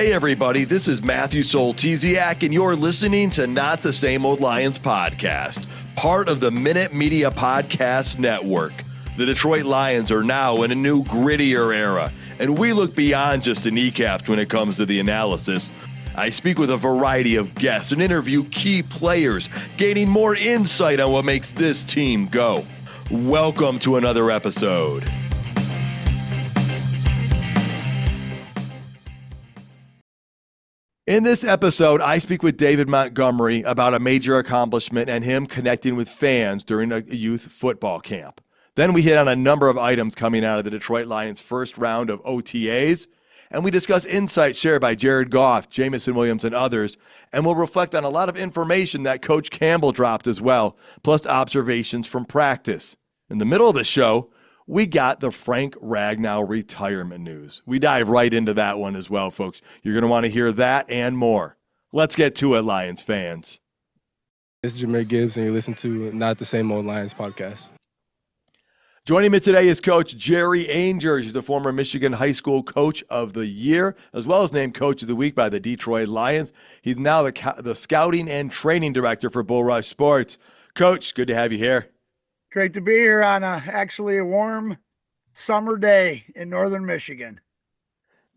Hey everybody, this is Matthew Soltesiak, and you're listening to Not the Same Old Lions podcast, part of the Minute Media Podcast Network. The Detroit Lions are now in a new, grittier era, and we look beyond just the kneecaps when it comes to the analysis. I speak with a variety of guests and interview key players, gaining more insight on what makes this team go. Welcome to another episode. In this episode, I speak with David Montgomery about a major accomplishment and him connecting with fans during a youth football camp. Then we hit on a number of items coming out of the Detroit Lions' first round of OTAs, and we discuss insights shared by Jared Goff, Jameson Williams, and others, and we'll reflect on a lot of information that Coach Campbell dropped as well, plus observations from practice. In the middle of the show, we got the Frank Ragnow retirement news. We dive right into that one as well, folks. You're going to want to hear that and more. Let's get to it, Lions fans. This is Jameer Gibbs, and you're listening to Not the Same Old Lions podcast. Joining me today is Coach Jerry Angers. He's the former Michigan High School Coach of the Year, as well as named Coach of the Week by the Detroit Lions. He's now the Scouting and Training Director for Bull Rush Sports. Coach, good to have you here. Great to be here on actually a warm summer day in northern Michigan.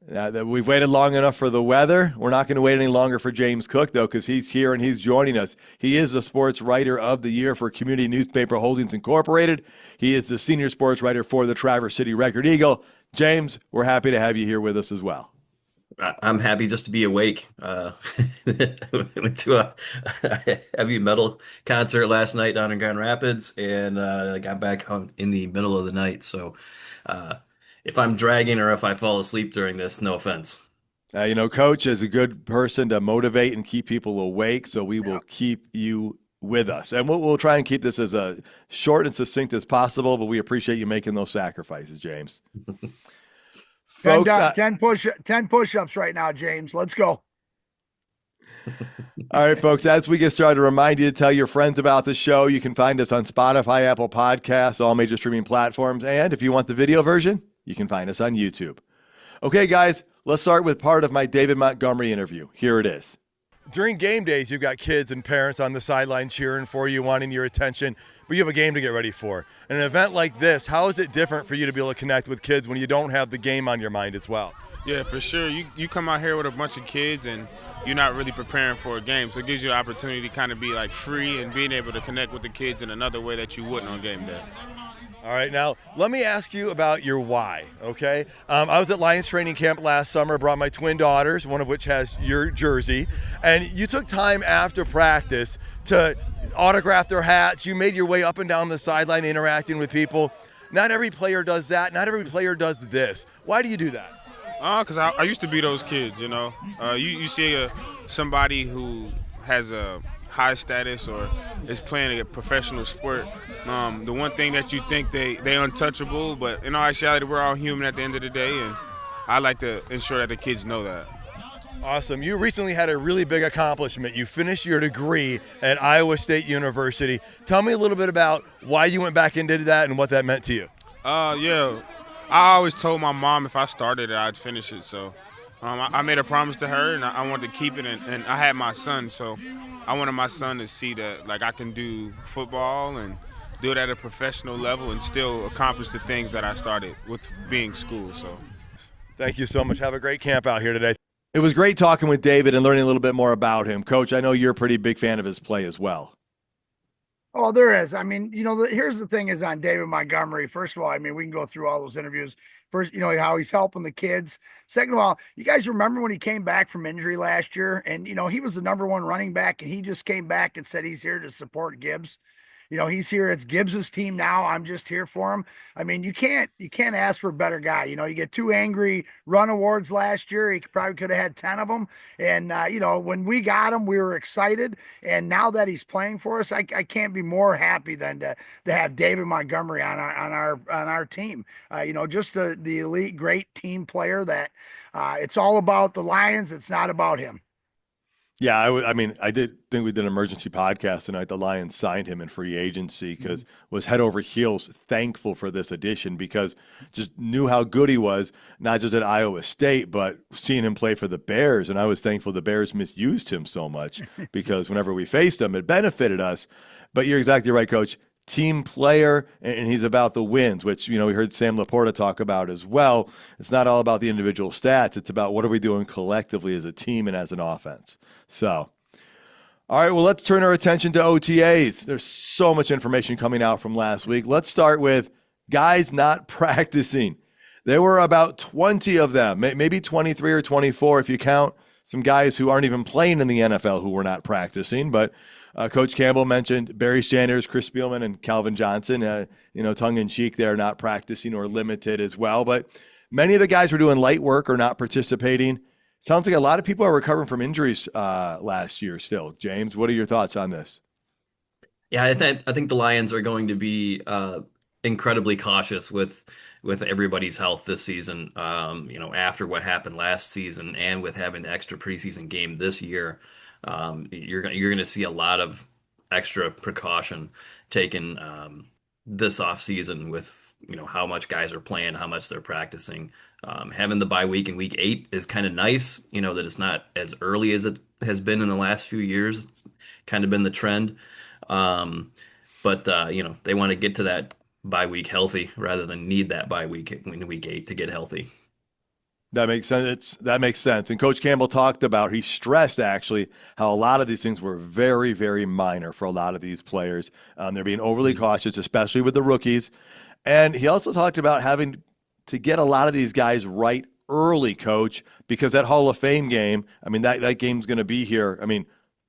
We've waited long enough for the weather. We're not going to wait any longer for James Cook, though, because he's here and he's joining us. He is the Sports Writer of the Year for Community Newspaper Holdings Incorporated. He is the Senior Sports Writer for the Traverse City Record Eagle. James, we're happy to have you here with us as well. I'm happy just to be awake. Went to a heavy metal concert last night down in Grand Rapids, and I got back home in the middle of the night. So if I'm dragging or if I fall asleep during this, no offense. Coach is a good person to motivate and keep people awake, so we will keep you with us. And we'll try and keep this as short and succinct as possible, but we appreciate you making those sacrifices, James. Folks, 10 push-ups right now, James. Let's go. All right, folks, as we get started, remind you to tell your friends about the show. You can find us on Spotify, Apple Podcasts, all major streaming platforms. And if you want the video version, you can find us on YouTube. Okay, guys, let's start with part of my David Montgomery interview. Here it is. During game days, you've got kids and parents on the sideline cheering for you, wanting your attention, but you have a game to get ready for. In an event like this, how is it different for you to be able to connect with kids when you don't have the game on your mind as well? Yeah, for sure. You come out here with a bunch of kids and you're not really preparing for a game, so it gives you the opportunity to kind of be like free and being able to connect with the kids in another way that you wouldn't on game day. All right, now let me ask you about your why, okay? I was at Lions training camp last summer, brought my twin daughters, one of which has your jersey, and you took time after practice to autograph their hats. You made your way up and down the sideline interacting with people. Not every player does that. Not every player does this. Why do you do that? Because I used to be those kids, You see somebody who has a high status or is playing a professional sport, the one thing that you think they untouchable, but in all actuality, we're all human at the end of the day, and I like to ensure that the kids know that. Awesome. You recently had a really big accomplishment. You finished your degree at Iowa State University. Tell me a little bit about why you went back and did that and what that meant to you. Yeah, I always told my mom if I started it, I'd finish it, so I made a promise to her, and I wanted to keep it, and I had my son, so I wanted my son to see that I can do football and do it at a professional level and still accomplish the things that I started with being school. So, thank you so much. Have a great camp out here today. It was great talking with David and learning a little bit more about him. Coach, I know you're a pretty big fan of his play as well. Oh, there is. I mean, here's the thing is on David Montgomery. First of all, I mean, we can go through all those interviews. First, how he's helping the kids. Second of all, you guys remember when he came back from injury last year and, he was the number one running back and he just came back and said he's here to support Gibbs. He's here. It's Gibbs's team now. I'm just here for him. I mean, you can't ask for a better guy. You get 2 angry run awards last year. He probably could have had 10 of them. And, when we got him, we were excited. And now that he's playing for us, I can't be more happy than to have David Montgomery on our team. Just the elite, great team player that it's all about the Lions. It's not about him. Yeah, I mean, I did think we did an emergency podcast tonight. The Lions signed him in free agency because was head over heels thankful for this addition because just knew how good he was, not just at Iowa State, but seeing him play for the Bears. And I was thankful the Bears misused him so much because whenever we faced him, it benefited us. But you're exactly right, Coach. Team player, and he's about the wins, which, we heard Sam Laporta talk about as well. It's not all about the individual stats. It's about what are we doing collectively as a team and as an offense. So, all right, well, let's turn our attention to OTAs. There's so much information coming out from last week. Let's start with guys not practicing. There were about 20 of them, maybe 23 or 24 if you count some guys who aren't even playing in the NFL who were not practicing, but Coach Campbell mentioned Barry Sanders, Chris Spielman, and Calvin Johnson, tongue-in-cheek, they're not practicing or limited as well. But many of the guys who are doing light work or not participating. Sounds like a lot of people are recovering from injuries last year still. James, what are your thoughts on this? Yeah, I think the Lions are going to be incredibly cautious with everybody's health this season. After what happened last season and with having the extra preseason game this year, you're going to see a lot of extra precaution taken this off season with how much guys are playing, how much they're practicing. Having the bye week in week 8 is kind of nice. That it's not as early as it has been in the last few years. It's kind of been the trend. But they want to get to that bye week healthy rather than need that bye week in week 8 to get healthy. That makes sense. That makes sense. And Coach Campbell talked about, he stressed actually how a lot of these things were very, very minor for a lot of these players. They're being overly cautious, especially with the rookies. And he also talked about having to get a lot of these guys right early, Coach, because that Hall of Fame game, that game's going to be here.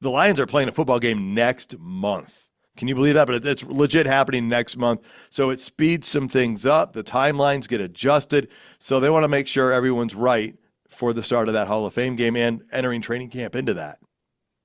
The Lions are playing a football game next month. Can you believe that? But it's legit happening next month. So it speeds some things up. The timelines get adjusted. So they want to make sure everyone's right for the start of that Hall of Fame game and entering training camp into that.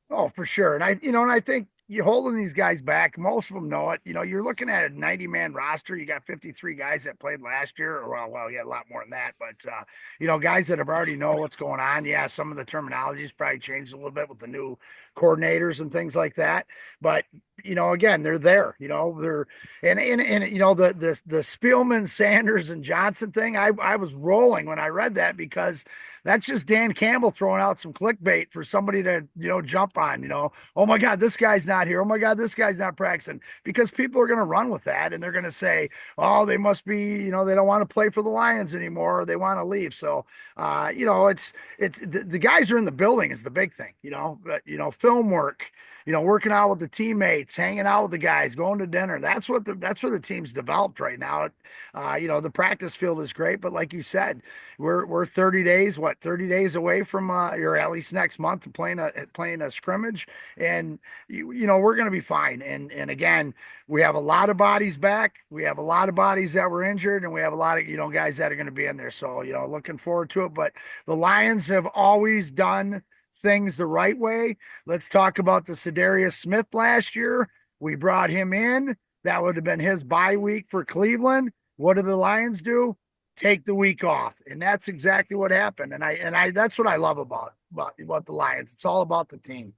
Oh, for sure. And I think you're holding these guys back. Most of them know it. You're looking at a 90-man roster. You got 53 guys that played last year. Well, you had a lot more than that. But, guys that have already know what's going on. Yeah, some of the terminology's probably changed a little bit with the new coordinators and things like that. But, again, they're there. They're the Spielman, Sanders, and Johnson thing. I was rolling when I read that because that's just Dan Campbell throwing out some clickbait for somebody to, jump on, oh my God, this guy's not here. Oh my God, this guy's not practicing, because people are going to run with that and they're going to say, oh, they must be, they don't want to play for the Lions anymore. Or they want to leave. So, it's the guys are in the building is the big thing, but, film work, working out with the teammates, hanging out with the guys, going to dinner. That's where the team's developed right now. The practice field is great, but like you said, we're 30 days away from, or at least next month playing a scrimmage, and we're going to be fine. And again, we have a lot of bodies back. We have a lot of bodies that were injured, and we have a lot of, guys that are going to be in there. So, looking forward to it, but the Lions have always done things the right way. Let's talk about the Cedarius Smith last year. We brought him in. That would have been his bye week for Cleveland. What did the Lions do? Take the week off. And that's exactly what happened. And I that's what I love about the Lions. It's all about the team.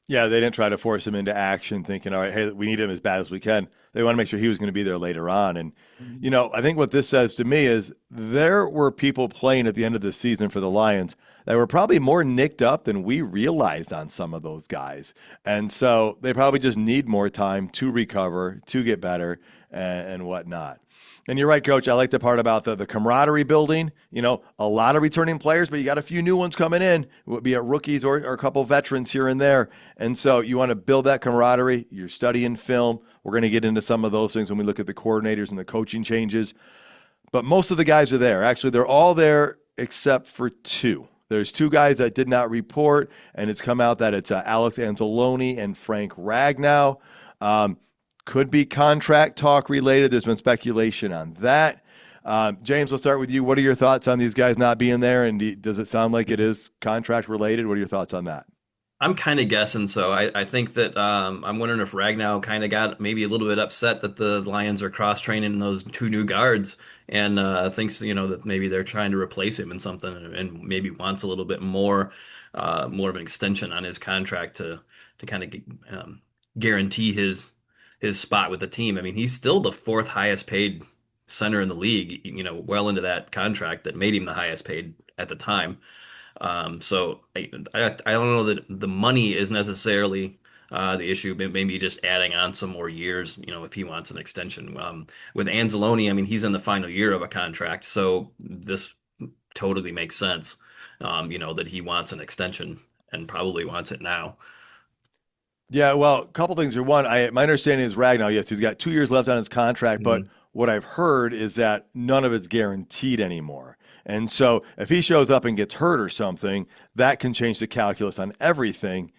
Yeah, they didn't try to force him into action thinking, all right, hey, we need him as bad as we can. They want to make sure he was going to be there later on. And, I think what this says to me is there were people playing at the end of the season for the Lions that were probably more nicked up than we realized on some of those guys. And so they probably just need more time to recover, to get better, and whatnot. And you're right, Coach. I like the part about the camaraderie building. A lot of returning players, but you got a few new ones coming in, be it rookies or a couple veterans here and there. And so you want to build that camaraderie. You're studying film. We're going to get into some of those things when we look at the coordinators and the coaching changes. But most of the guys are there. Actually, they're all there except for 2. There's 2 guys that did not report, and it's come out that it's Alex Anzalone and Frank Ragnow. Could be contract talk related. There's been speculation on that. James, we'll start with you. What are your thoughts on these guys not being there? And does it sound like it is contract related? What are your thoughts on that? I'm kind of guessing so. I think that I'm wondering if Ragnow kind of got maybe a little bit upset that the Lions are cross training those two new guards and thinks that maybe they're trying to replace him in something and maybe wants a little bit more of an extension on his contract to kind of guarantee his spot with the team. I mean, he's still the fourth highest paid center in the league. Well into that contract that made him the highest paid at the time. So I don't know that the money is necessarily the issue, but maybe just adding on some more years, if he wants an extension. With Anzalone, I mean, he's in the final year of a contract, so this totally makes sense, that he wants an extension and probably wants it now. Yeah, well, a couple things here. One, my understanding is Ragnow, yes, he's got 2 years left on his contract, but what I've heard is that none of it's guaranteed anymore. And so if he shows up and gets hurt or something, that can change the calculus on everything.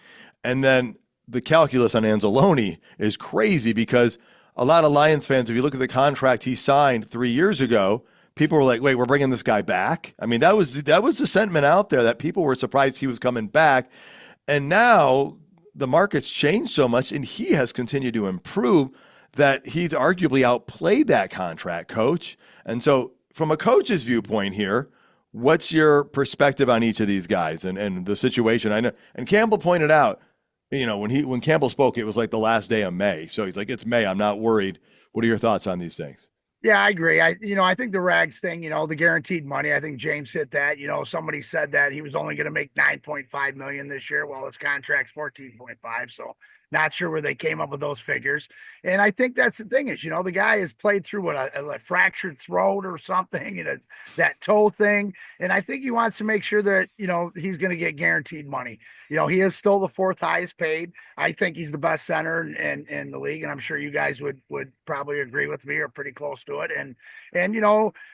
And then the calculus on Anzalone is crazy because a lot of Lions fans, if you look at the contract he signed 3 years ago, people were like, wait, we're bringing this guy back? I mean, that was the sentiment out there that people were surprised he was coming back. And now the market's changed so much and he has continued to improve that he's arguably outplayed that contract, Coach. And so from a coach's viewpoint here, what's your perspective on each of these guys and the situation? I know, and Campbell pointed out, when Campbell spoke, it was like the last day of May. So he's like, it's May, I'm not worried. What are your thoughts on these things? Yeah, I agree. I think the Rags thing, the guaranteed money, I think James hit that. Somebody said that he was only going to make 9.5 million this year. Well, his contract's 14.5. So not sure where they came up with those figures. And I think that's the thing is, the guy has played through a fractured throat or something, that toe thing. And I think he wants to make sure that, he's going to get guaranteed money. He is still the fourth highest paid. I think he's the best center in the league. And I'm sure you guys would probably agree with me or pretty close to it. And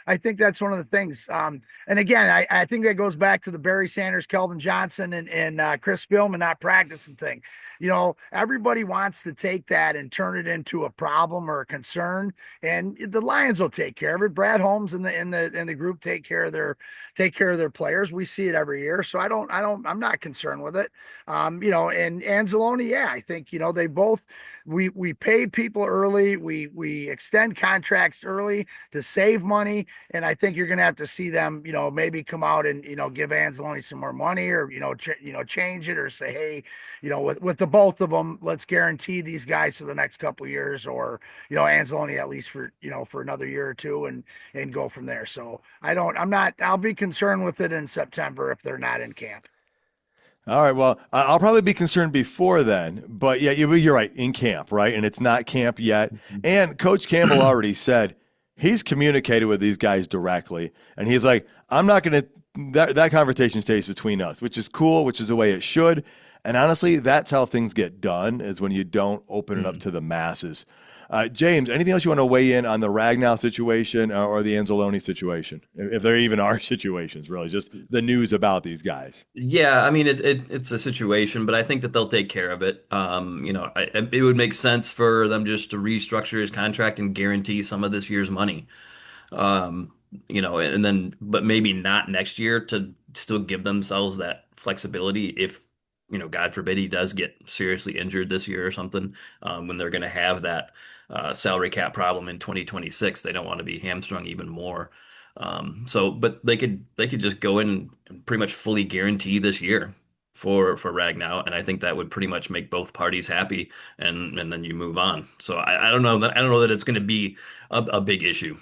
I think that's one of the things. And again, I think that goes back to the Barry Sanders, Kelvin Johnson, and Chris Spielman not practicing thing. Everybody wants to take that and turn it into a problem or a concern, and the Lions will take care of it. Brad Holmes and the group take care of their players. We see it every year, so I'm not concerned with it. And Anzalone, yeah, I think they both. We pay people early. We extend contracts early to save money, and I think you're going to have to see them, maybe come out and give Anzalone some more money, or change it, or say, hey, with the both of them, let's guarantee these guys for the next couple of years, or Anzalone at least for for another year or two, and go from there. So I'll be concerned with it in September if they're not in camp. All right. Well, I'll probably be concerned before then, but yeah, you're right, in camp, right? And it's not camp yet. And Coach Campbell already said he's communicated with these guys directly, and he's like, I'm not going to, that conversation stays between us, which is cool, which is the way it should. And honestly, that's how things get done, is when you don't open it up to the masses. James, anything else you want to weigh in on the Ragnow situation or the Anzalone situation, if there even are situations, really, just the news about these guys? Yeah, I mean it's a situation, but I think that they'll take care of it. It would make sense for them just to restructure his contract and guarantee some of this year's money. And then, but maybe not next year, to still give themselves that flexibility if, God forbid he does get seriously injured this year or something, when they're going to have that salary cap problem in 2026. They don't want to be hamstrung even more. But they could just go in and pretty much fully guarantee this year for Ragnow, and I think that would pretty much make both parties happy, and then you move on. So I don't know that it's going to be a big issue.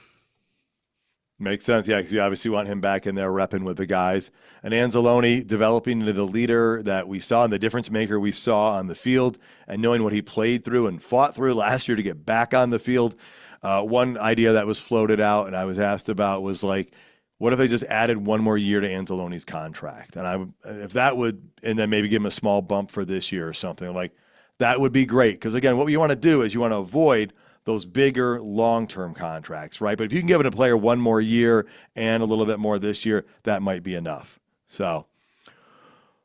Makes sense, yeah, because you obviously want him back in there repping with the guys. And Anzalone developing into the leader that we saw and the difference maker we saw on the field, and knowing what he played through and fought through last year to get back on the field. One idea that was floated out and I was asked about was like, what if they just added one more year to Anzalone's contract? And if that would, and then maybe give him a small bump for this year or something, like that would be great. Because again, what you want to do is you want to avoid those bigger long-term contracts, right? But if you can give it a player one more year and a little bit more this year, that might be enough. So,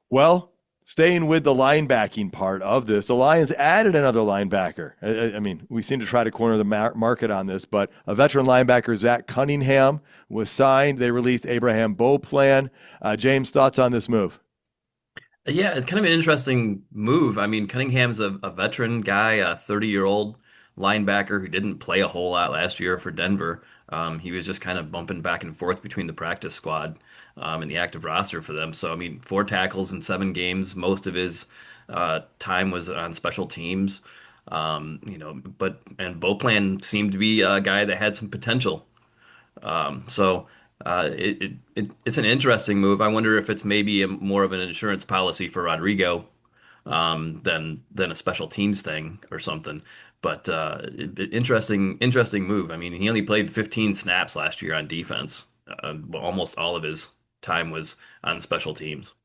well, staying with the linebacking part of this, the Lions added another linebacker. I mean, we seem to try to corner the market on this, but a veteran linebacker, Zach Cunningham, was signed. They released Abraham Beauplan. James, thoughts on this move? Yeah, it's kind of an interesting move. I mean, Cunningham's a veteran guy, a 30-year-old linebacker who didn't play a whole lot last year for Denver. He was just kind of bumping back and forth between the practice squad and the active roster for them. So, I mean, 4 tackles in 7 games. Most of his time was on special teams. And Beauplan seemed to be a guy that had some potential. It's an interesting move. I wonder if it's maybe more of an insurance policy for Rodrigo than a special teams thing or something. But interesting move. I mean, he only played 15 snaps last year on defense. Almost all of his time was on special teams.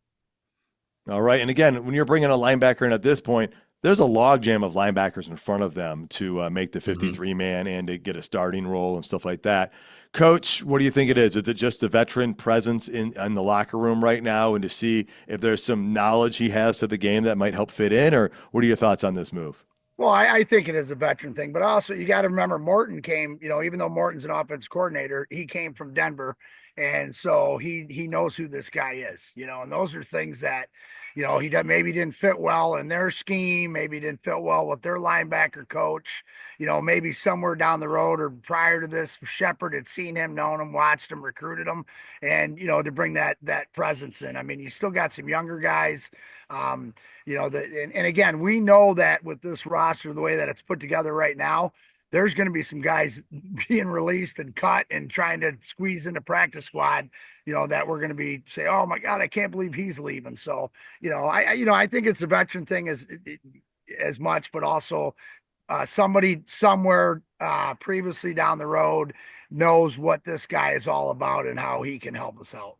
All right. And again, when you're bringing a linebacker in at this point, there's a logjam of linebackers in front of them to make the 53 man and to get a starting role and stuff like that. Coach, what do you think it is? Is it just the veteran presence in the locker room right now and to see if there's some knowledge he has to the game that might help fit in? Or what are your thoughts on this move? Well, I think it is a veteran thing, but also you got to remember Morton came, even though Morton's an offense coordinator, he came from Denver. And so he knows who this guy is, and those are things that, maybe didn't fit well in their scheme, maybe didn't fit well with their linebacker coach, maybe somewhere down the road or prior to this, Shepard had seen him, known him, watched him, recruited him, and, to bring that presence in. I mean, you still got some younger guys. And again, we know that with this roster, the way that it's put together right now, there's going to be some guys being released and cut and trying to squeeze into practice squad, that we're going to say, oh my God, I can't believe he's leaving. So, I think it's a veteran thing as much, but also somebody somewhere previously down the road knows what this guy is all about and how he can help us out.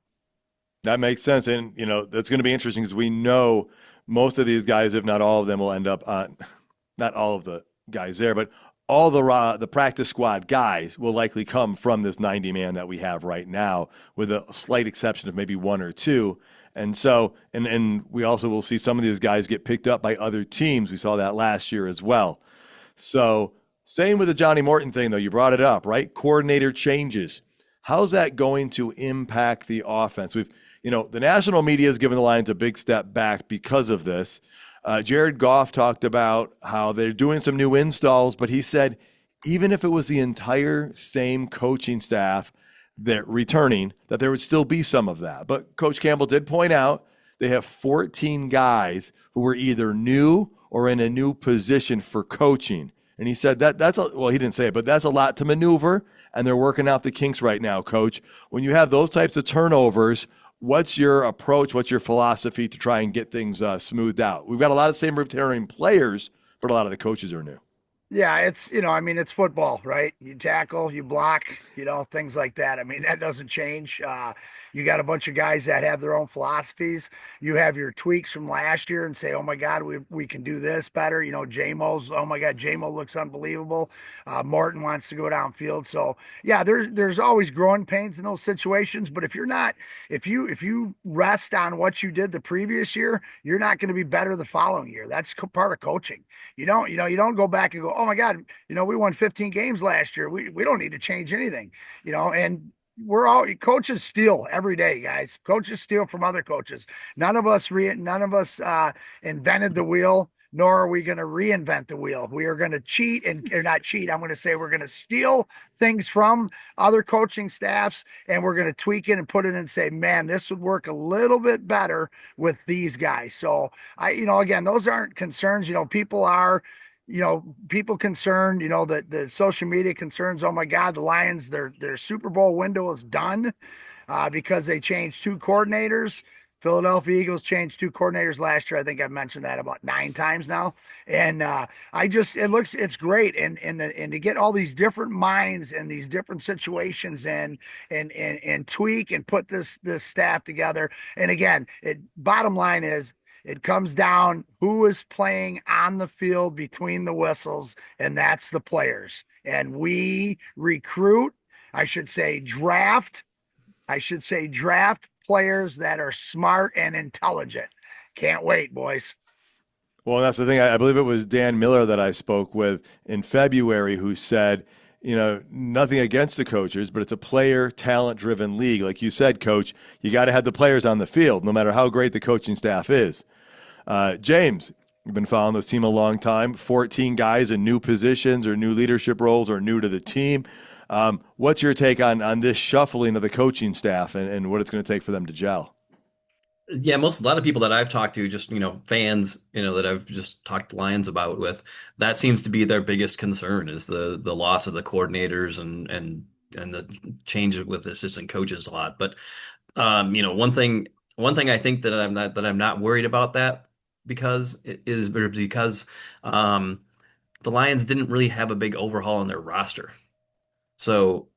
That makes sense. And, that's going to be interesting because we know most of these guys, if not all of them, will end up on, not all of the guys there, but all the practice squad guys will likely come from this 90 man that we have right now, with a slight exception of maybe 1 or 2. And so, and we also will see some of these guys get picked up by other teams. We saw that last year as well. So staying with the Johnny Morton thing, though, you brought it up, right? Coordinator changes. How's that going to impact the offense? The national media has given the Lions a big step back because of this. Jared Goff talked about how they're doing some new installs, but he said even if it was the entire same coaching staff that returning, that there would still be some of that. But Coach Campbell did point out they have 14 guys who were either new or in a new position for coaching. And he said well, he didn't say it, but that's a lot to maneuver, and they're working out the kinks right now, Coach. When you have those types of turnovers, what's your approach? What's your philosophy to try and get things smoothed out? We've got a lot of same returning players, but a lot of the coaches are new. Yeah, it's, it's football, right? You tackle, you block, things like that. I mean, that doesn't change. You got a bunch of guys that have their own philosophies. You have your tweaks from last year and say, oh my God, we can do this better. Jamo's, oh my God, Jamo looks unbelievable. Morton wants to go downfield. So yeah, there's always growing pains in those situations. But if you rest on what you did the previous year, you're not going to be better the following year. That's part of coaching. You don't go back and go, oh my God, we won 15 games last year. We don't need to change anything, and coaches steal every day, guys. Coaches steal from other coaches. None of us invented the wheel, nor are we going to reinvent the wheel. We are going to cheat or not cheat. I'm going to say we're going to steal things from other coaching staffs, and we're going to tweak it and put it and say, man, this would work a little bit better with these guys. So again, those aren't concerns. People concerned, that the social media concerns, oh my God, the Lions, their Super Bowl window is done because they changed 2 coordinators. Philadelphia Eagles changed 2 coordinators last year. I think I've mentioned that about 9 times now. And it's great. And to get all these different minds and these different situations and tweak and put this staff together. And again, bottom line is, it comes down who is playing on the field between the whistles, and that's the players. And we draft players that are smart and intelligent. Can't wait, boys. Well, that's the thing. I believe it was Dan Miller that I spoke with in February who said, nothing against the coaches, but it's a player talent-driven league. Like you said, Coach, you got to have the players on the field, no matter how great the coaching staff is. James, you've been following this team a long time. 14 guys in new positions or new leadership roles or new to the team. What's your take on this shuffling of the coaching staff and what it's going to take for them to gel? Yeah, a lot of people that I've talked to, just, fans, that I've just talked Lions about with, that seems to be their biggest concern is the loss of the coordinators and the change with assistant coaches a lot. But one thing I think that I'm not worried about that because the Lions didn't really have a big overhaul on their roster. So,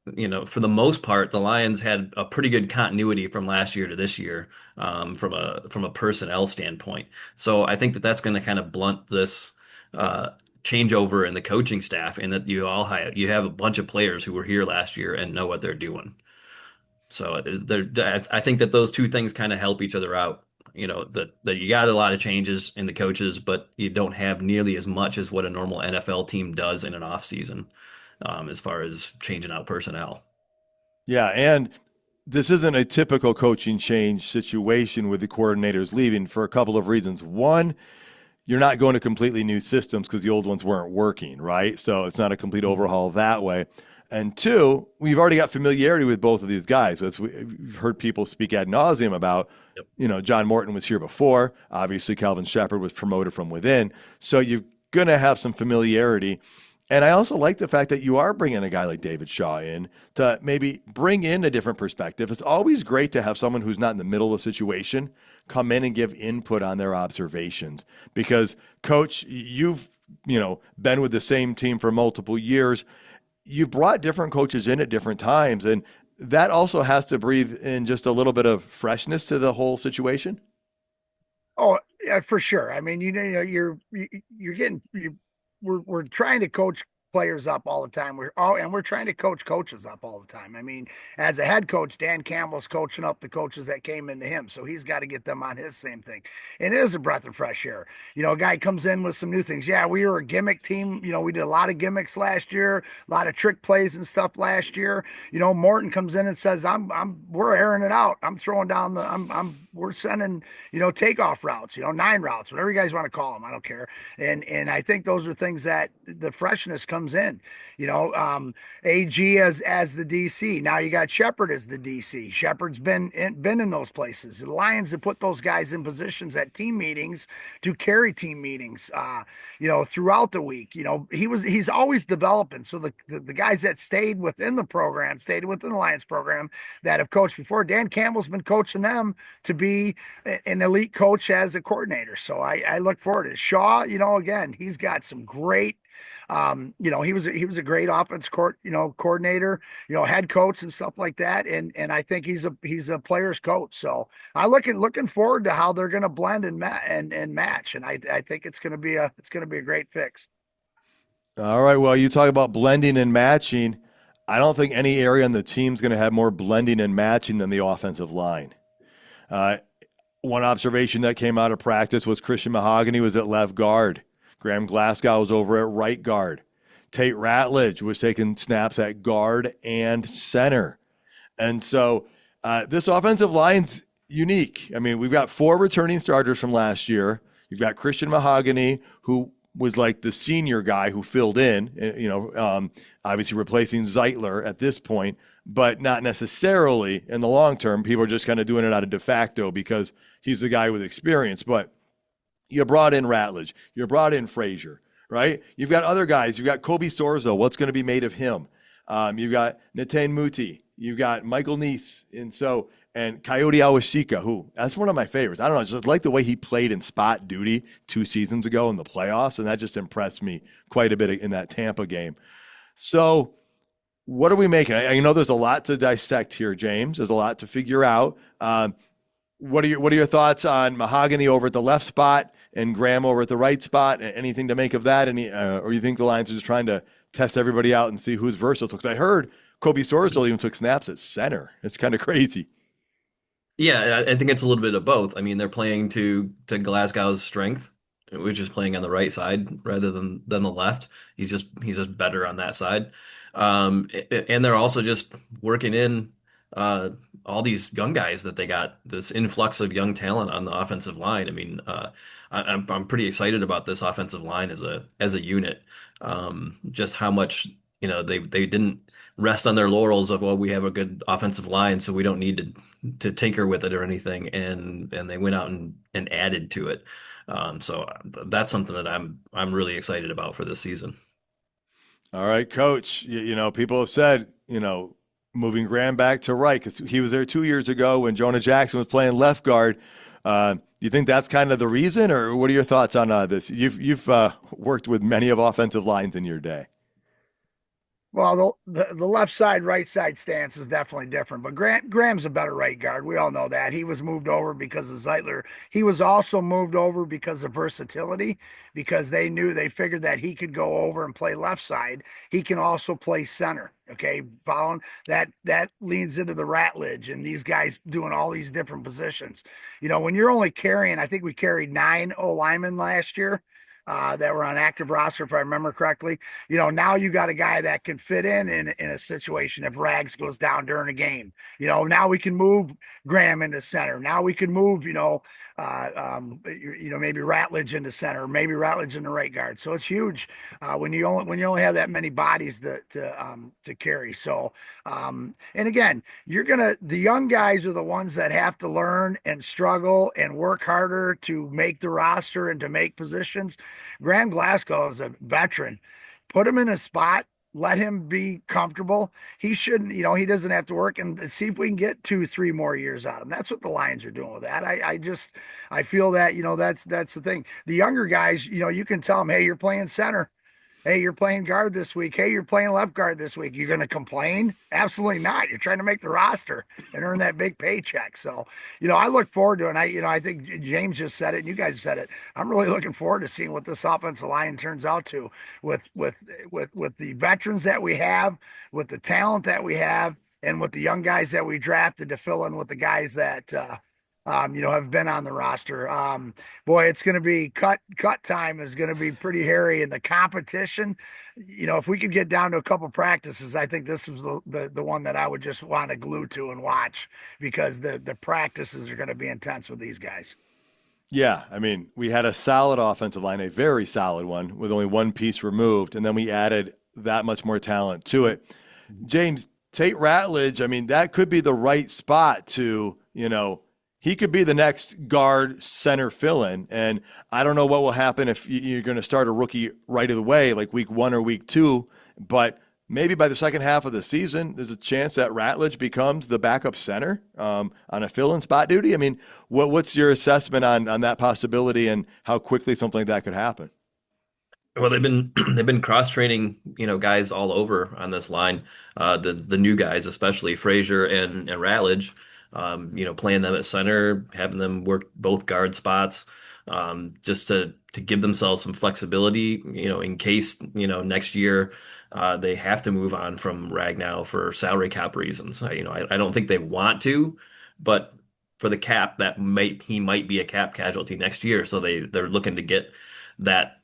for the most part, the Lions had a pretty good continuity from last year to this year, from a personnel standpoint. So I think that that's going to kind of blunt this changeover in the coaching staff, and that you have a bunch of players who were here last year and know what they're doing. So I think that those two things kind of help each other out. That you got a lot of changes in the coaches, but you don't have nearly as much as what a normal NFL team does in an off season, as far as changing out personnel. Yeah, and this isn't a typical coaching change situation with the coordinators leaving for a couple of reasons. One, you're not going to completely new systems because the old ones weren't working, right? So it's not a complete overhaul that way. And two, we've already got familiarity with both of these guys. As we've heard people speak ad nauseum about, John Morton was here before. Obviously, Calvin Shepard was promoted from within. So you're going to have some familiarity. And I also like the fact that you are bringing a guy like David Shaw in to maybe bring in a different perspective. It's always great to have someone who's not in the middle of the situation come in and give input on their observations. Because, Coach, you've been with the same team for multiple years. You've brought different coaches in at different times, and that also has to breathe in just a little bit of freshness to the whole situation. Oh, yeah, for sure. I mean, we're trying to coach players up all the time. We're trying to coach coaches up all the time. I mean, as a head coach, Dan Campbell's coaching up the coaches that came into him, so he's got to get them on his same thing. And it is a breath of fresh air. A guy comes in with some new things. Yeah, we were a gimmick team. We did a lot of gimmicks last year, a lot of trick plays and stuff last year. Morton comes in and says, we're airing it out. I'm throwing down we're sending, takeoff routes, 9 routes, whatever you guys want to call them. I don't care. And I think those are things that the freshness comes in. AG as the DC. Now you got Shepard as the DC. Shepard's been in those places. The Lions have put those guys in positions at team meetings to carry team meetings, throughout the week. He's always developing. So the guys that stayed within the Lions program that have coached before, Dan Campbell's been coaching them to be an elite coach as a coordinator. So I look forward to it. Shaw, again, he's got some great. He was a great offense coordinator, head coach and stuff like that. And I think he's a player's coach. So looking forward to how they're going to blend and match. And I think it's going to be a great fix. All right. Well, you talk about blending and matching. I don't think any area on the team's going to have more blending and matching than the offensive line. One observation that came out of practice was Christian Mahogany was at left guard. Graham Glasgow was over at right guard. Tate Ratledge was taking snaps at guard and center. And so this offensive line's unique. I mean, we've got 4 returning starters from last year. You've got Christian Mahogany, who was like the senior guy who filled in, obviously replacing Zeitler at this point, but not necessarily in the long term. People are just kind of doing it out of de facto because he's the guy with experience. But you brought in Ratledge. You brought in Frazier, right? You've got other guys. You've got Kobe Sorzo. What's going to be made of him? You've got Natane Muti. You've got Michael Neese. And Coyote Awashika, who, that's one of my favorites. I don't know, I just like the way he played in spot duty 2 seasons ago in the playoffs, and that just impressed me quite a bit in that Tampa game. So what are we making? I know there's a lot to dissect here, James. There's a lot to figure out. What are your thoughts on Mahogany over at the left spot and Graham over at the right spot? Anything to make of that? Or you think the Lions are just trying to test everybody out and see who's versatile? Because I heard Kobe Sorrell even took snaps at center. It's kind of crazy. Yeah, I think it's a little bit of both. I mean, they're playing to Glasgow's strength, which is playing on the right side rather than the left. He's just better on that side. And they're also just working in all these young guys that they got, this influx of young talent on the offensive line. I mean, I'm pretty excited about this offensive line as a unit. Just how much, they didn't rest on their laurels of, well, we have a good offensive line, so we don't need to tinker with it or anything, and they went out and added to it. So that's something that I'm really excited about for this season. All right, Coach. People have said, moving Graham back to right because he was there 2 years ago when Jonah Jackson was playing left guard. You think that's kind of the reason, or what are your thoughts on this? You've worked with many of offensive lines in your day. Well, the left side, right side stance is definitely different, but Graham's a better right guard. We all know that. He was moved over because of Zeitler. He was also moved over because of versatility, because they figured that he could go over and play left side. He can also play center. Okay, following that leans into the Ratledge and these guys doing all these different positions. When you're only carrying, I think we carried 9 O linemen last year. That were on active roster, if I remember correctly. Now you got a guy that can fit in a situation if Rags goes down during a game. Now we can move Graham into center. Now we can move, maybe Ratledge into center, maybe Ratledge in the right guard. So it's huge when you only have that many bodies to carry. So and again, the young guys are the ones that have to learn and struggle and work harder to make the roster and to make positions. Graham Glasgow is a veteran. Put him in a spot. Let him be comfortable. He shouldn't, he doesn't have to work, and see if we can get 2-3 more years out of him. That's what the Lions are doing with that. I feel that, that's the thing. The younger guys, you can tell them, hey, you're playing center. Hey, you're playing guard this week. Hey, you're playing left guard this week. You're going to complain? Absolutely not. You're trying to make the roster and earn that big paycheck. So, I look forward to it. And I think James just said it and you guys said it. I'm really looking forward to seeing what this offensive line turns out to with the veterans that we have, with the talent that we have, and with the young guys that we drafted to fill in with the guys that, have been on the roster. Boy, it's going to be cut time is going to be pretty hairy in the competition. If we could get down to a couple practices, I think this was the one that I would just want to glue to and watch, because the practices are going to be intense with these guys. Yeah, I mean, we had a solid offensive line, a very solid one with only one piece removed, and then we added that much more talent to it. James, Tate Ratledge, I mean, that could be the right spot to, he could be the next guard center fill-in, and I don't know what will happen if you're going to start a rookie right away, like week 1 or week 2, but maybe by the second half of the season, there's a chance that Ratledge becomes the backup center on a fill-in spot duty. I mean, what's your assessment on that possibility and how quickly something like that could happen? Well, they've been cross training, guys all over on this line. The new guys, especially Frazier and Ratledge. Playing them at center, having them work both guard spots, just to give themselves some flexibility, in case, next year they have to move on from Ragnow for salary cap reasons. I don't think they want to, but for the cap, he might be a cap casualty next year. So they're looking to get that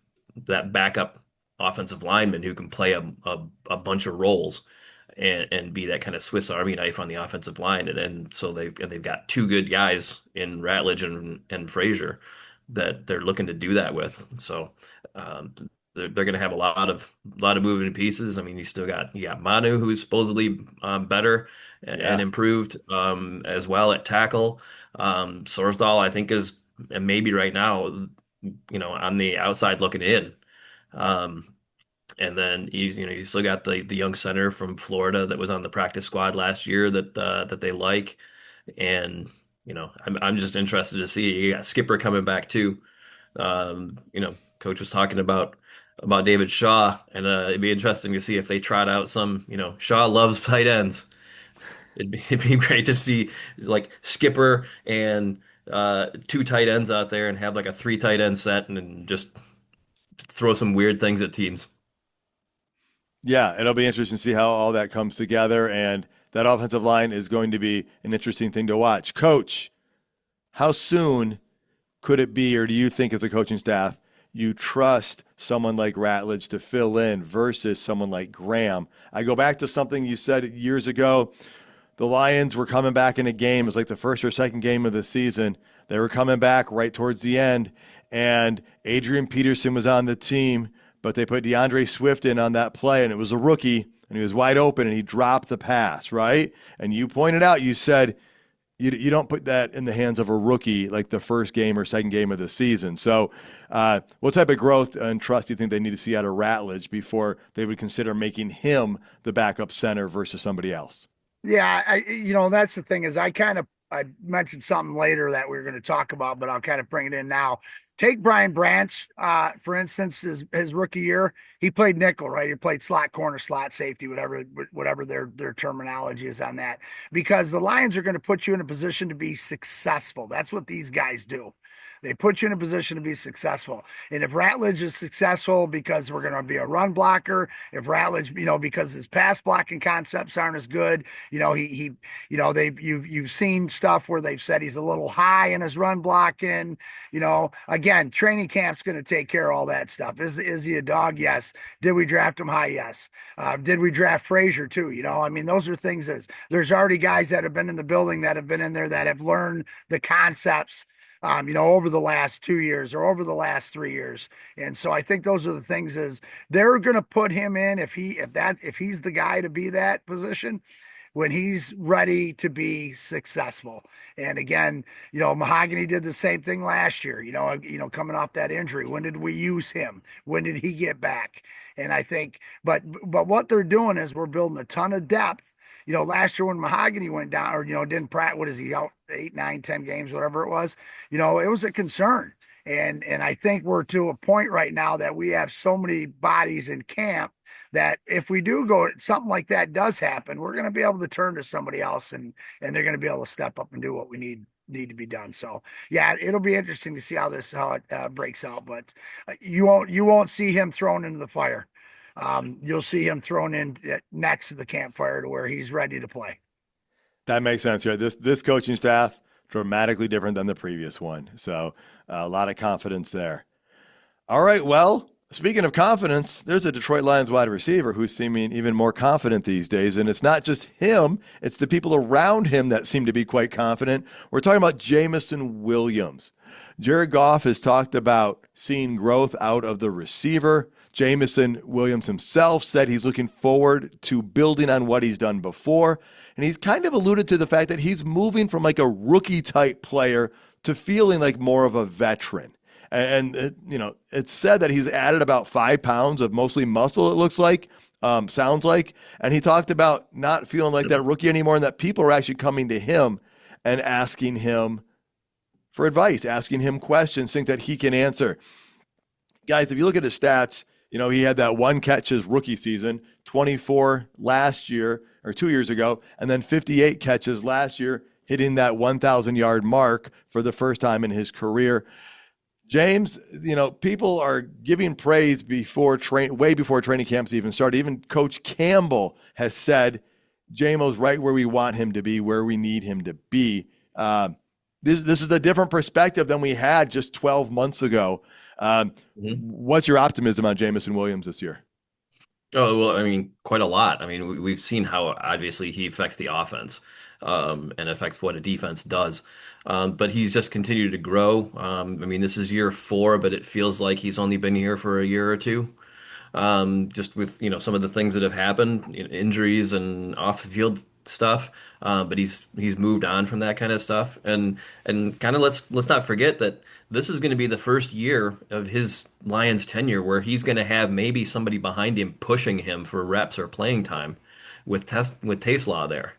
backup offensive lineman who can play a bunch of roles and be that kind of Swiss Army knife on the offensive line. And so they've got 2 good guys in Ratledge and Frazier that they're looking to do that with. So they're going to have a lot of moving pieces. I mean, you got Manu, who's supposedly better and improved as well at tackle. Sorsdahl, I think, is maybe right now, on the outside looking in. And then you still got the young center from Florida that was on the practice squad last year that they like, and I'm just interested to see. You got Skipper coming back too. Coach was talking about David Shaw, and it'd be interesting to see if they trot out some. Shaw loves tight ends. It'd be great to see like Skipper and 2 tight ends out there and have like a 3 tight end set and just throw some weird things at teams. Yeah, it'll be interesting to see how all that comes together, and that offensive line is going to be an interesting thing to watch. Coach, how soon could it be, or do you think as a coaching staff, you trust someone like Ratledge to fill in versus someone like Graham? I go back to something you said years ago. the Lions were coming back in a game. It was like the first or second game of the season. They were coming back right towards the end, and Adrian Peterson was on the team, but they put DeAndre Swift in on that play, and it was a rookie, and he was wide open, and he dropped the pass, right? And you pointed out, you said, you don't put that in the hands of a rookie like the first game or second game of the season. So what type of growth and trust do you think they need to see out of Ratledge before they would consider making him the backup center versus somebody else? Yeah, that's the thing is I mentioned something later that we were going to talk about, but I'll kind of bring it in now. Take Brian Branch, for instance, his rookie year, he played nickel, right? He played slot corner, slot safety, whatever their terminology is on that. Because the Lions are going to put you in a position to be successful. That's what these guys do. They put you in a position to be successful. And if Ratledge is successful because we're going to be a run blocker, if Ratledge, because his pass blocking concepts aren't as good, you've seen stuff where they've said he's a little high in his run blocking. Again, training camp's going to take care of all that stuff. Is he a dog? Yes. Did we draft him high? Yes. Did we draft Frazier too? Those are things there's already guys that have been in the building that have been in there that have learned the concepts over the last 2 years or over the last 3 years. And so I think those are the things is they're going to put him in if he's the guy to be that position when he's ready to be successful. And again, Mahogany did the same thing last year, coming off that injury. When did we use him? When did he get back? And I think, but what they're doing is we're building a ton of depth. Last year when Mahogany went down or, didn't practice, what is he out 8, 9, 10 games, whatever it was, it was a concern. And I think we're to a point right now that we have so many bodies in camp that if we do go, something like that does happen, we're going to be able to turn to somebody else and they're going to be able to step up and do what we need to be done. So yeah, it'll be interesting to see how it breaks out, but you won't see him thrown into the fire. You'll see him thrown in next to the campfire to where he's ready to play. That makes sense. Right? This coaching staff, dramatically different than the previous one. So a lot of confidence there. All right. Well, speaking of confidence, there's a Detroit Lions wide receiver who's seeming even more confident these days. And it's not just him, it's the people around him that seem to be quite confident. We're talking about Jameson Williams. Jared Goff has talked about seeing growth out of the receiver. Jameson Williams himself said he's looking forward to building on what he's done before. And he's kind of alluded to the fact that he's moving from like a rookie type player to feeling like more of a veteran. And it's said that he's added about 5 pounds of mostly muscle, it looks like, sounds like. And he talked about not feeling like that rookie anymore and that people are actually coming to him and asking him for advice, asking him questions, think that he can answer. Guys, if you look at his stats, he had that 1 catch his rookie season, 24 last year or 2 years ago, and then 58 catches last year, hitting that 1,000-yard mark for the first time in his career. James, people are giving praise way before training camps even started. Even Coach Campbell has said Jamo's right where we want him to be, where we need him to be. This is a different perspective than we had just 12 months ago. What's your optimism on Jameson Williams this year? Oh, well, quite a lot. We've seen how obviously he affects the offense and affects what a defense does. But he's just continued to grow. This is year 4, but it feels like he's only been here for a year or two. Just with, some of the things that have happened, injuries and off the field stuff. But he's moved on from that kind of stuff. And kind of let's not forget that this is going to be the first year of his Lions tenure where he's going to have maybe somebody behind him pushing him for reps or playing time with Taslaw there.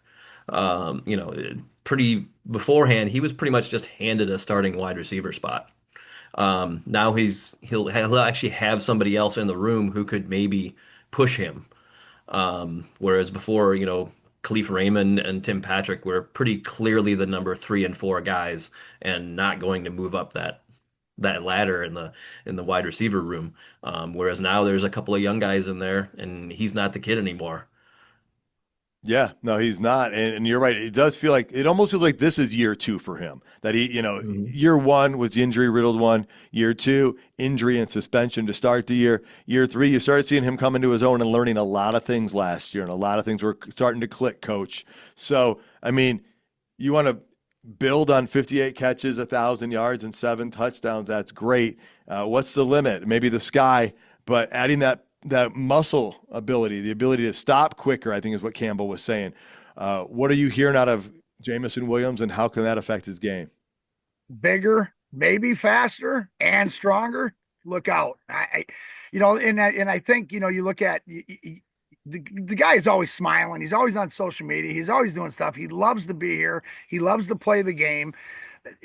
Pretty beforehand, he was pretty much just handed a starting wide receiver spot. Now he'll actually have somebody else in the room who could maybe push him. Whereas before, Khalif Raymond and Tim Patrick were pretty clearly the number 3 and 4 guys and not going to move up that ladder in the wide receiver room. Whereas now there's a couple of young guys in there and he's not the kid anymore. Yeah, no, he's not. And you're right. It almost feels like this is year 2 for him. That year 1 was the injury riddled one. Year 2, injury and suspension to start the year. Year 3, you started seeing him come into his own and learning a lot of things last year, and a lot of things were starting to click, coach. So, I mean, you want to build on 58 catches, 1,000 yards, and 7 touchdowns. That's great. What's the limit? Maybe the sky, but adding that muscle ability, the ability to stop quicker, I think is what Campbell was saying. What are you hearing out of Jameson Williams, and how can that affect his game? Bigger, maybe faster and stronger. Look out. I think, you look at the guy is always smiling. He's always on social media. He's always doing stuff. He loves to be here. He loves to play the game.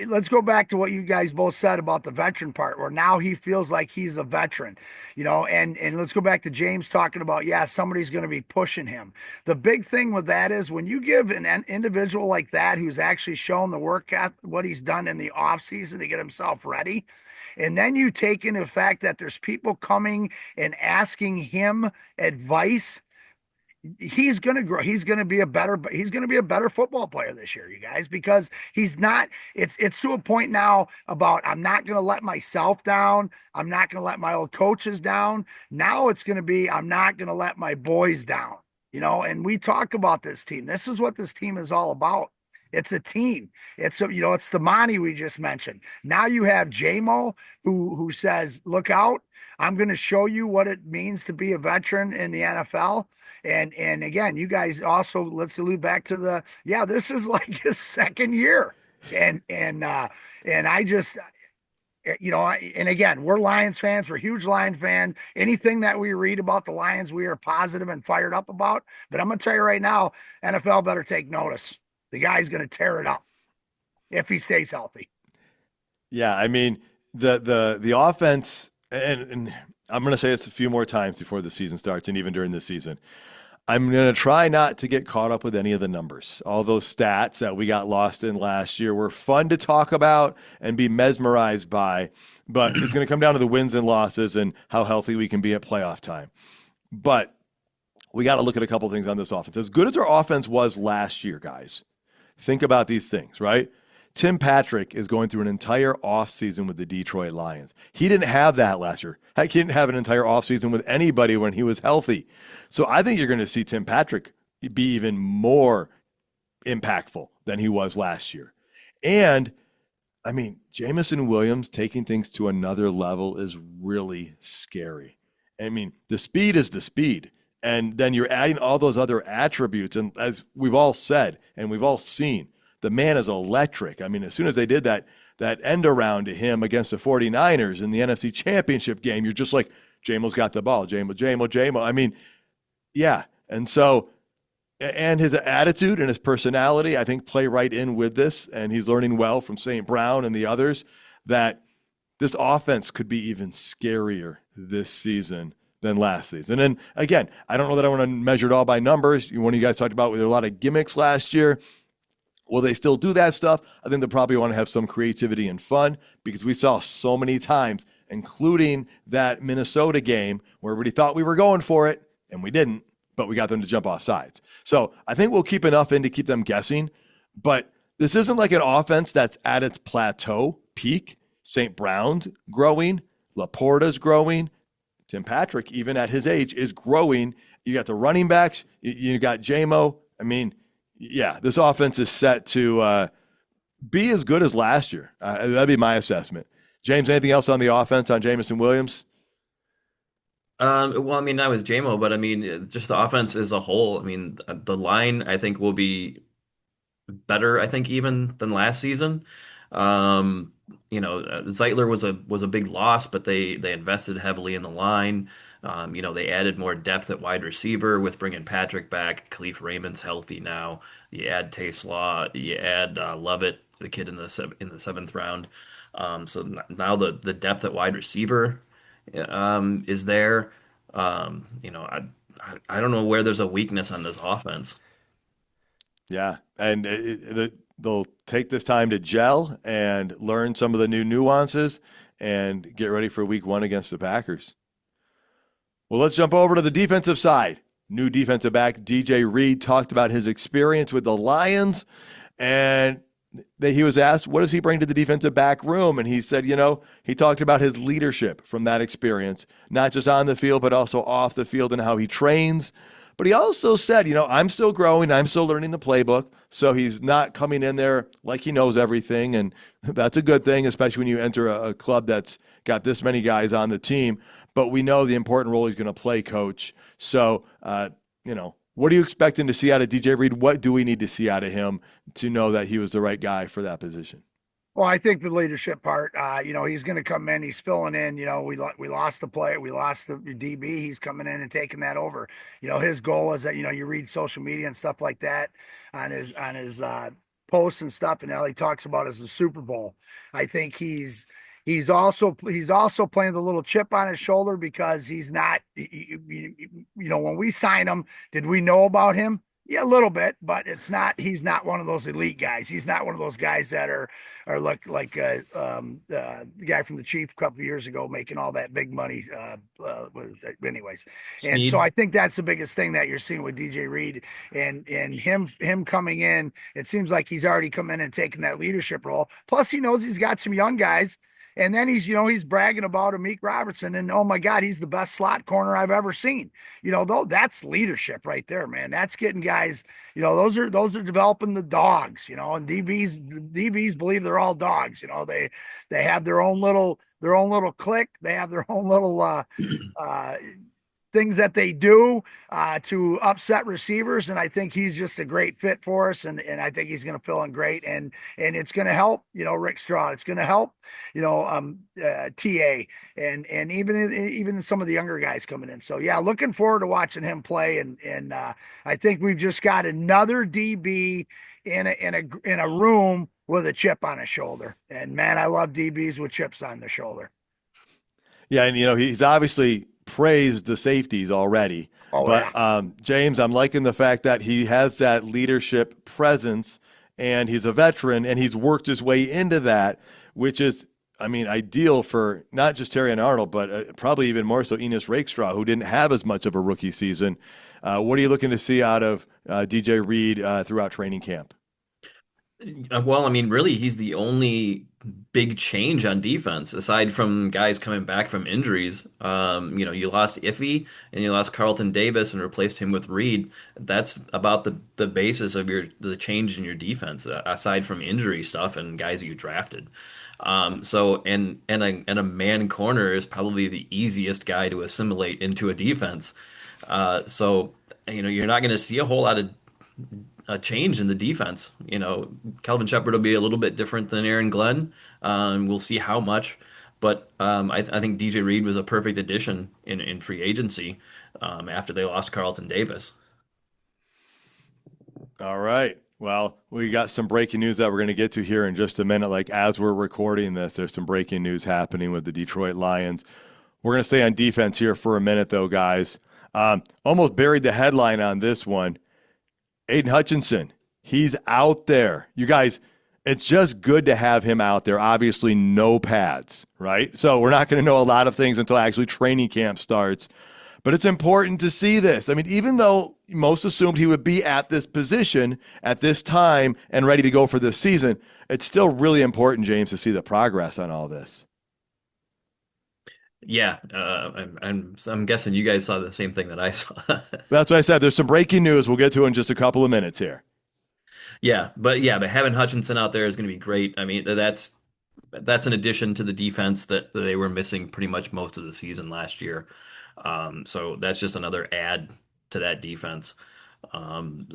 Let's go back to what you guys both said about the veteran part, where now he feels like he's a veteran, and let's go back to James talking about, somebody's going to be pushing him. The big thing with that is when you give an individual like that, who's actually shown the work at what he's done in the off season to get himself ready, and then you take into the fact that there's people coming and asking him advice, he's going to grow. He's going to be a better football player this year, you guys, because he's not, it's to a point now about, I'm not going to let myself down. I'm not going to let my old coaches down. Now it's going to be, I'm not going to let my boys down, and we talk about this team. This is what this team is all about. It's a team. It's the Monty we just mentioned. Now you have JMO who says, look out. I'm going to show you what it means to be a veteran in the NFL. And again, you guys also, let's allude back to this is like his second year. And I just, and again, we're Lions fans. We're huge Lions fan. Anything that we read about the Lions, we are positive and fired up about. But I'm going to tell you right now, NFL better take notice. The guy's going to tear it up if he stays healthy. Yeah, I mean, the offense, and I'm going to say this a few more times before the season starts and even during the season. I'm going to try not to get caught up with any of the numbers. All those stats that we got lost in last year were fun to talk about and be mesmerized by, but it's going to come down to the wins and losses and how healthy we can be at playoff time. But we got to look at a couple of things on this offense. As good as our offense was last year, guys, think about these things, right? Tim Patrick is going through an entire offseason with the Detroit Lions. He didn't have that last year. Heck, he didn't have an entire offseason with anybody when he was healthy. So I think you're going to see Tim Patrick be even more impactful than he was last year. And, I mean, Jameson Williams taking things to another level is really scary. I mean, the speed is the speed. And then you're adding all those other attributes. And as we've all said and we've all seen, the man is electric. I mean, as soon as they did that end around to him against the 49ers in the NFC Championship game, you're just like, Jamo's got the ball. Jamo. I mean, yeah. And so, and his attitude and his personality, I think, play right in with this. And he's learning well from St. Brown and the others that this offense could be even scarier this season than last season. And again, I don't know that I want to measure it all by numbers. One of you guys talked about there were a lot of gimmicks last year. Will they still do that stuff? I think they probably want to have some creativity and fun, because we saw so many times, including that Minnesota game, where everybody thought we were going for it, and we didn't, but we got them to jump off sides. So I think we'll keep enough in to keep them guessing, but this isn't like an offense that's at its plateau peak. St. Brown's growing, Laporta's growing, Tim Patrick, even at his age, is growing. You got the running backs, you got JMO. I mean, yeah, this offense is set to be as good as last year. That'd be my assessment. James, anything else on the offense on Jameson Williams? Well, I mean, not with JMO, but I mean, just the offense as a whole. I mean, the line, I think, will be better, I think, even than last season. Zeitler was a big loss, but they invested heavily in the line. They added more depth at wide receiver with bringing Patrick back. Khalif Raymond's healthy now. You add Taslaw, you add Lovett, the kid in the 7th round. So now the depth at wide receiver is there. I don't know where there's a weakness on this offense. Yeah, and they'll take this time to gel and learn some of the new nuances and get ready for week 1 against the Packers. Well, let's jump over to the defensive side. new defensive back, DJ Reed, talked about his experience with the Lions, and he was asked, what does he bring to the defensive back room? And he said, he talked about his leadership from that experience, not just on the field, but also off the field and how he trains. But he also said, I'm still growing. I'm still learning the playbook. So he's not coming in there like he knows everything. And that's a good thing, especially when you enter a club that's got this many guys on the team. But we know the important role he's going to play, Coach. So, what are you expecting to see out of DJ Reed? What do we need to see out of him to know that he was the right guy for that position? Well, I think the leadership part, he's going to come in, he's filling in, we lost the player, we lost the DB, he's coming in and taking that over. His goal is that, you read social media and stuff like that on his posts and stuff, and all he talks about is the Super Bowl. I think he's also playing the little chip on his shoulder because he's not, when we signed him, did we know about him? Yeah, a little bit, but he's not one of those elite guys. He's not one of those guys that are like the guy from the Chief a couple of years ago making all that big money. Anyways. And so I think that's the biggest thing that you're seeing with DJ Reed and him coming in. It seems like he's already come in and taken that leadership role. Plus he knows he's got some young guys. And then he's bragging about Amik Robertson, and oh my God, he's the best slot corner I've ever seen. Though that's leadership right there, man. That's getting guys. Those are developing the dogs. And DBs believe they're all dogs. They have their own little clique. They have their own little things that they do to upset receivers. And I think he's just a great fit for us. And I think he's going to fill in great. And it's going to help, Rick Stroud. It's going to help, TA and even some of the younger guys coming in. So yeah, looking forward to watching him play. And I think we've just got another DB in a room with a chip on his shoulder. And man, I love DBs with chips on their shoulder. Yeah. And he's obviously praised the safeties already. James, I'm liking the fact that he has that leadership presence and he's a veteran and he's worked his way into that, which is, ideal for not just Terry and Arnold, but probably even more so Enos Rakestraw, who didn't have as much of a rookie season. What are you looking to see out of DJ Reed throughout training camp? Well, really, he's the only big change on defense aside from guys coming back from injuries. You lost Iffy and you lost Carlton Davis and replaced him with Reed. That's about the basis of the change in your defense, aside from injury stuff and guys that you drafted. So a man corner is probably the easiest guy to assimilate into a defense. So you're not going to see a whole lot of a change in the defense. Kelvin Shepherd will be a little bit different than Aaron Glenn. We'll see how much, but I think DJ Reed was a perfect addition in free agency after they lost Carlton Davis. All right. Well, we got some breaking news that we're going to get to here in just a minute. Like as we're recording this, there's some breaking news happening with the Detroit Lions. We're going to stay on defense here for a minute though, guys. Almost buried the headline on this one. Aiden Hutchinson, he's out there. You guys, it's just good to have him out there. Obviously, no pads, right? So we're not going to know a lot of things until actually training camp starts. But it's important to see this. Even though most assumed he would be at this position at this time and ready to go for this season, it's still really important, James, to see the progress on all this. Yeah, I'm guessing you guys saw the same thing that I saw. That's what I said. There's some breaking news we'll get to in just a couple of minutes here. But having Hutchinson out there is going to be great. That's an addition to the defense that they were missing pretty much most of the season last year. So that's just another add to that defense. I'm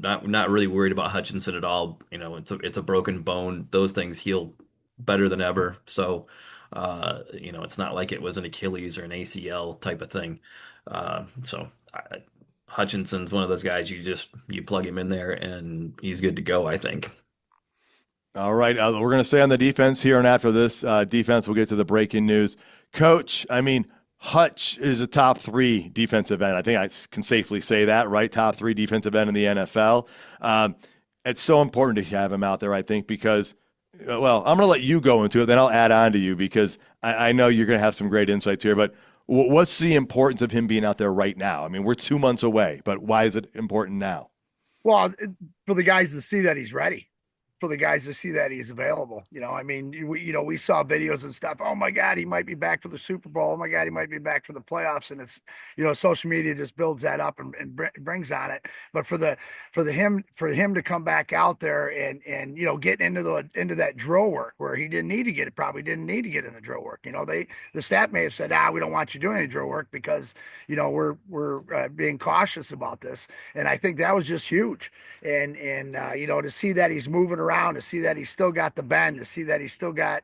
not really worried about Hutchinson at all. It's a broken bone. Those things heal better than ever. So. It's not like it was an Achilles or an ACL type of thing. Hutchinson's one of those guys you plug him in there and he's good to go, I think. All right. We're going to stay on the defense here. And after this defense, we'll get to the breaking news. Coach, Hutch is a top 3 defensive end. I think I can safely say that, right? Top 3 defensive end in the NFL. It's so important to have him out there, I think, because I'm going to let you go into it, then I'll add on to you because I know you're going to have some great insights here. But What's the importance of him being out there right now? I mean, we're 2 months away, but why is it important now? Well, for the guys to see that he's ready, for the guys to see that he's available. I mean, we saw videos and stuff. Oh my God, he might be back for the Super Bowl. Oh my God, he might be back for the playoffs. And it's, social media just builds that up and brings on it. But for him to come back out there and get into that drill work where he probably didn't need to get in the drill work. The staff may have said, we don't want you doing the drill work because, we're being cautious about this. And I think that was just huge. And to see that he's moving around, to see that he's still got the bend, to see that he's still got,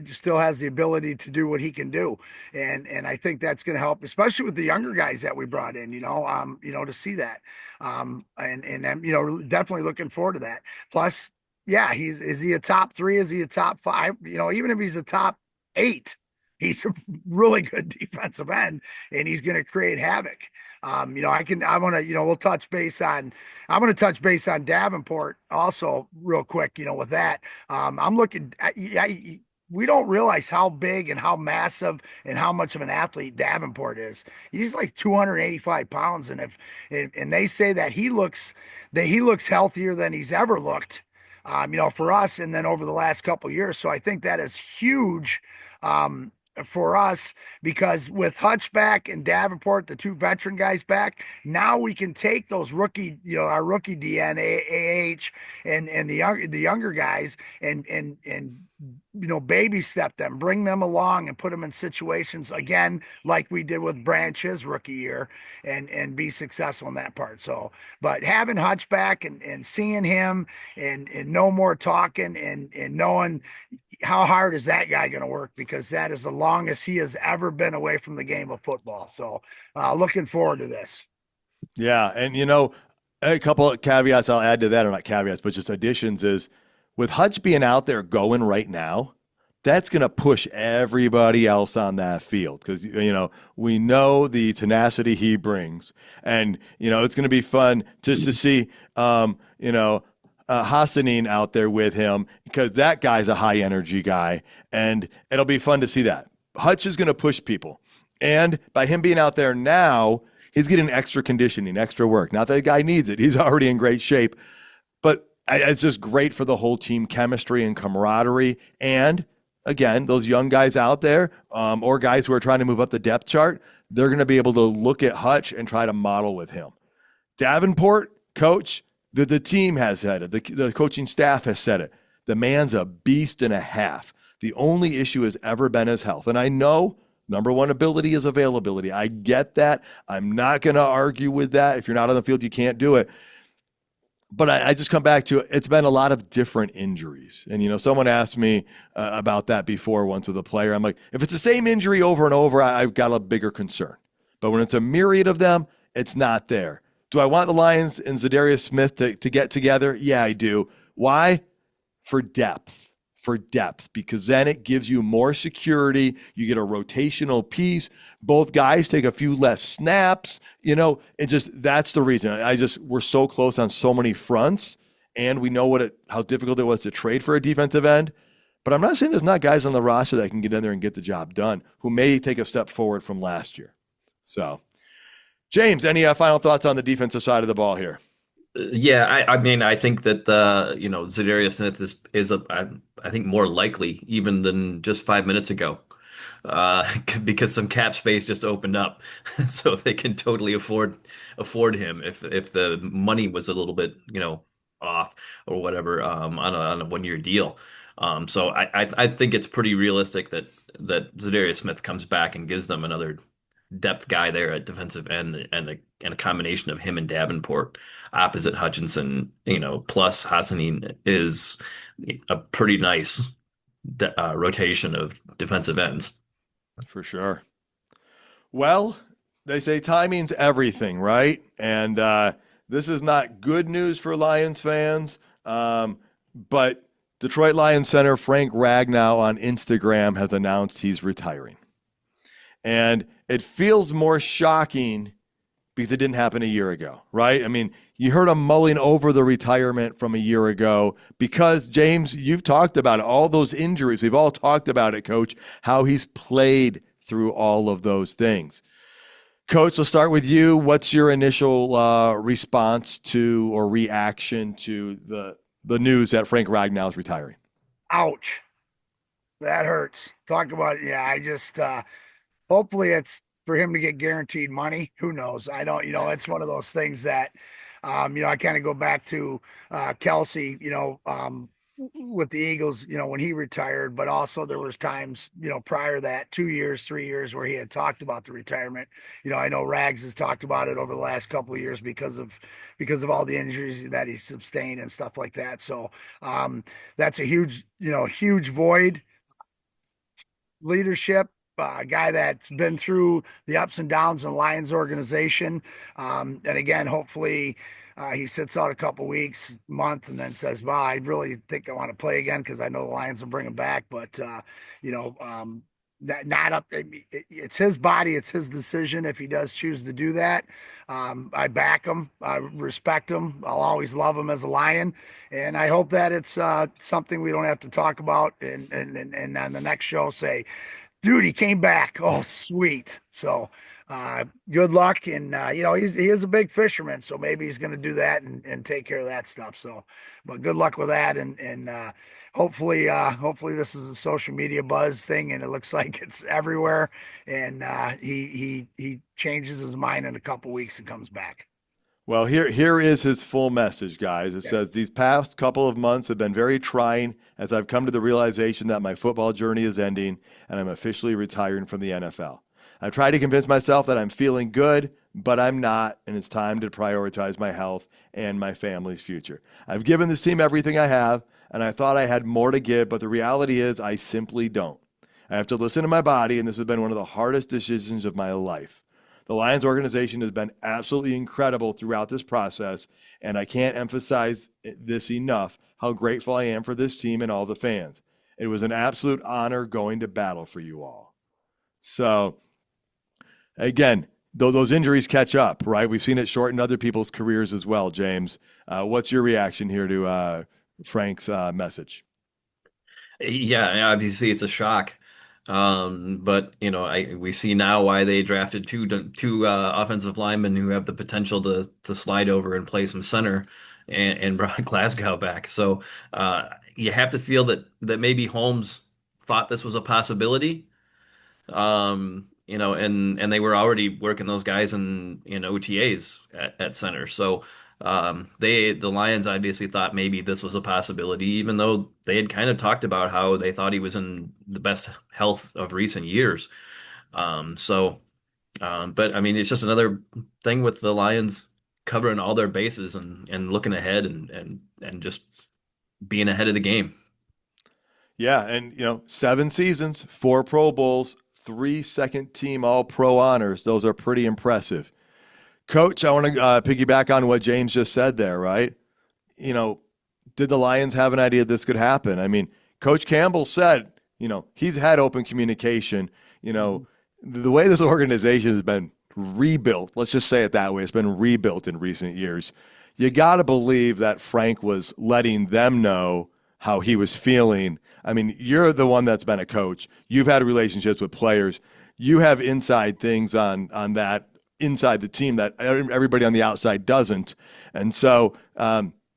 still has the ability to do what he can do. And I think that's going to help, especially with the younger guys that we brought in, to see that. And I'm, definitely looking forward to that. Plus, is he a top 3? Is he a top 5? Even if he's a top 8, he's a really good defensive end, and he's going to create havoc. I'm going to touch base on Davenport also real quick, with that. I'm looking at, we don't realize how big and how massive and how much of an athlete Davenport is. He's like 285 pounds. And and they say that he looks healthier than he's ever looked, for us. And then over the last couple of years. So I think that is huge, for us, because with Hutch back and Davenport, the 2 veteran guys back, now we can take those rookie, our rookie DNA, and the younger guys and baby step them, bring them along and put them in situations again, like we did with Branch his rookie year, and be successful in that part. So, but having Hutch back and seeing him and no more talking and knowing how hard is that guy going to work, because that is the longest he has ever been away from the game of football. So looking forward to this. Yeah. And, a couple of caveats I'll add to that, or not caveats, but just additions, is with Hutch being out there going right now, that's going to push everybody else on that field, because, we know the tenacity he brings. And, it's going to be fun just to see, Hassanin out there with him, because that guy's a high energy guy, and it'll be fun to see that. Hutch is going to push people. And by him being out there now, he's getting extra conditioning, extra work. Not that the guy needs it. He's already in great shape, but it's just great for the whole team chemistry and camaraderie. And again, those young guys out there, or guys who are trying to move up the depth chart, they're going to be able to look at Hutch and try to model with him. Davenport, coach, the team has said it. The coaching staff has said it. The man's a beast and a half. The only issue has ever been his health. And I know number one ability is availability. I get that. I'm not going to argue with that. If you're not on the field, you can't do it. But I just come back to it's been a lot of different injuries. And, someone asked me about that before once with a player. I'm like, if it's the same injury over and over, I've got a bigger concern. But when it's a myriad of them, it's not there. Do I want the Lions and Zadarius Smith to get together? Yeah, I do. Why? For depth. Because then it gives you more security. You get a rotational piece. Both guys take a few less snaps. That's the reason. We're so close on so many fronts, and we know how difficult it was to trade for a defensive end. But I'm not saying there's not guys on the roster that can get in there and get the job done, who may take a step forward from last year. So, James, any final thoughts on the defensive side of the ball here? Yeah, I mean, I think that Zadarius Smith is I think more likely even than just 5 minutes ago, because some cap space just opened up, so they can totally afford him if the money was a little bit off or whatever, on a 1-year deal. So I think it's pretty realistic that Zadarius Smith comes back and gives them another depth guy there at defensive end, and a combination of him and Davenport opposite Hutchinson, plus Hassanin is a pretty nice rotation of defensive ends. For sure. Well, they say timing's everything, right? And this is not good news for Lions fans, but Detroit Lions center Frank Ragnow on Instagram has announced he's retiring. And it feels more shocking because it didn't happen a year ago, right? I mean, you heard him mulling over the retirement from a year ago because, James, you've talked about it, all those injuries. We've all talked about it, Coach, how he's played through all of those things. Coach, let's start with you. What's your initial response to or reaction to the news that Frank Ragnow is retiring? Ouch. That hurts. Talk about, yeah, I just, hopefully it's for him to get guaranteed money. Who knows? I don't, it's one of those things that, I kind of go back to Kelsey, with the Eagles, when he retired, but also there was times, prior to that 2 years, 3 years where he had talked about the retirement. I know Rags has talked about it over the last couple of years because of all the injuries that he sustained and stuff like that. So that's a huge void. Leadership, a guy that's been through the ups and downs in the Lions organization. And again, hopefully he sits out a couple weeks, month, and then says, well, I really think I want to play again because I know the Lions will bring him back. But, not up. It's his body. It's his decision if he does choose to do that. I back him. I respect him. I'll always love him as a Lion. And I hope that it's something we don't have to talk about and on the next show say, dude, he came back. Oh, sweet. So good luck. And, he is a big fisherman, so maybe he's going to do that and take care of that stuff. So, but good luck with that. And hopefully this is a social media buzz thing and it looks like it's everywhere. And he changes his mind in a couple weeks and comes back. Well, here is his full message, guys. It says, these past couple of months have been very trying as I've come to the realization that my football journey is ending and I'm officially retiring from the NFL. I've tried to convince myself that I'm feeling good, but I'm not, and it's time to prioritize my health and my family's future. I've given this team everything I have, and I thought I had more to give, but the reality is I simply don't. I have to listen to my body, and this has been one of the hardest decisions of my life. The Lions organization has been absolutely incredible throughout this process, and I can't emphasize this enough, how grateful I am for this team and all the fans. It was an absolute honor going to battle for you all. So, again, though those injuries catch up, right? We've seen it shorten other people's careers as well, James. What's your reaction here to Frank's message? Yeah, obviously it's a shock. But we see now why they drafted two offensive linemen who have the potential to slide over and play some center and brought Glasgow back. So you have to feel that maybe Holmes thought this was a possibility. And they were already working those guys in OTAs at center. So the Lions obviously thought maybe this was a possibility, even though they had kind of talked about how they thought he was in the best health of recent years. But I mean, it's just another thing with the Lions covering all their bases and looking ahead and just being ahead of the game. Yeah, and 7 seasons, 4 Pro Bowls, 3 second-team All-Pro honors. Those are pretty impressive. Coach, I want to piggyback on what James just said there, right? Did the Lions have an idea this could happen? I mean, Coach Campbell said, he's had open communication. The way this organization has been rebuilt, let's just say it that way, it's been rebuilt in recent years. You got to believe that Frank was letting them know how he was feeling. I mean, you're the one that's been a coach. You've had relationships with players. You have inside things on that inside the team that everybody on the outside doesn't. And so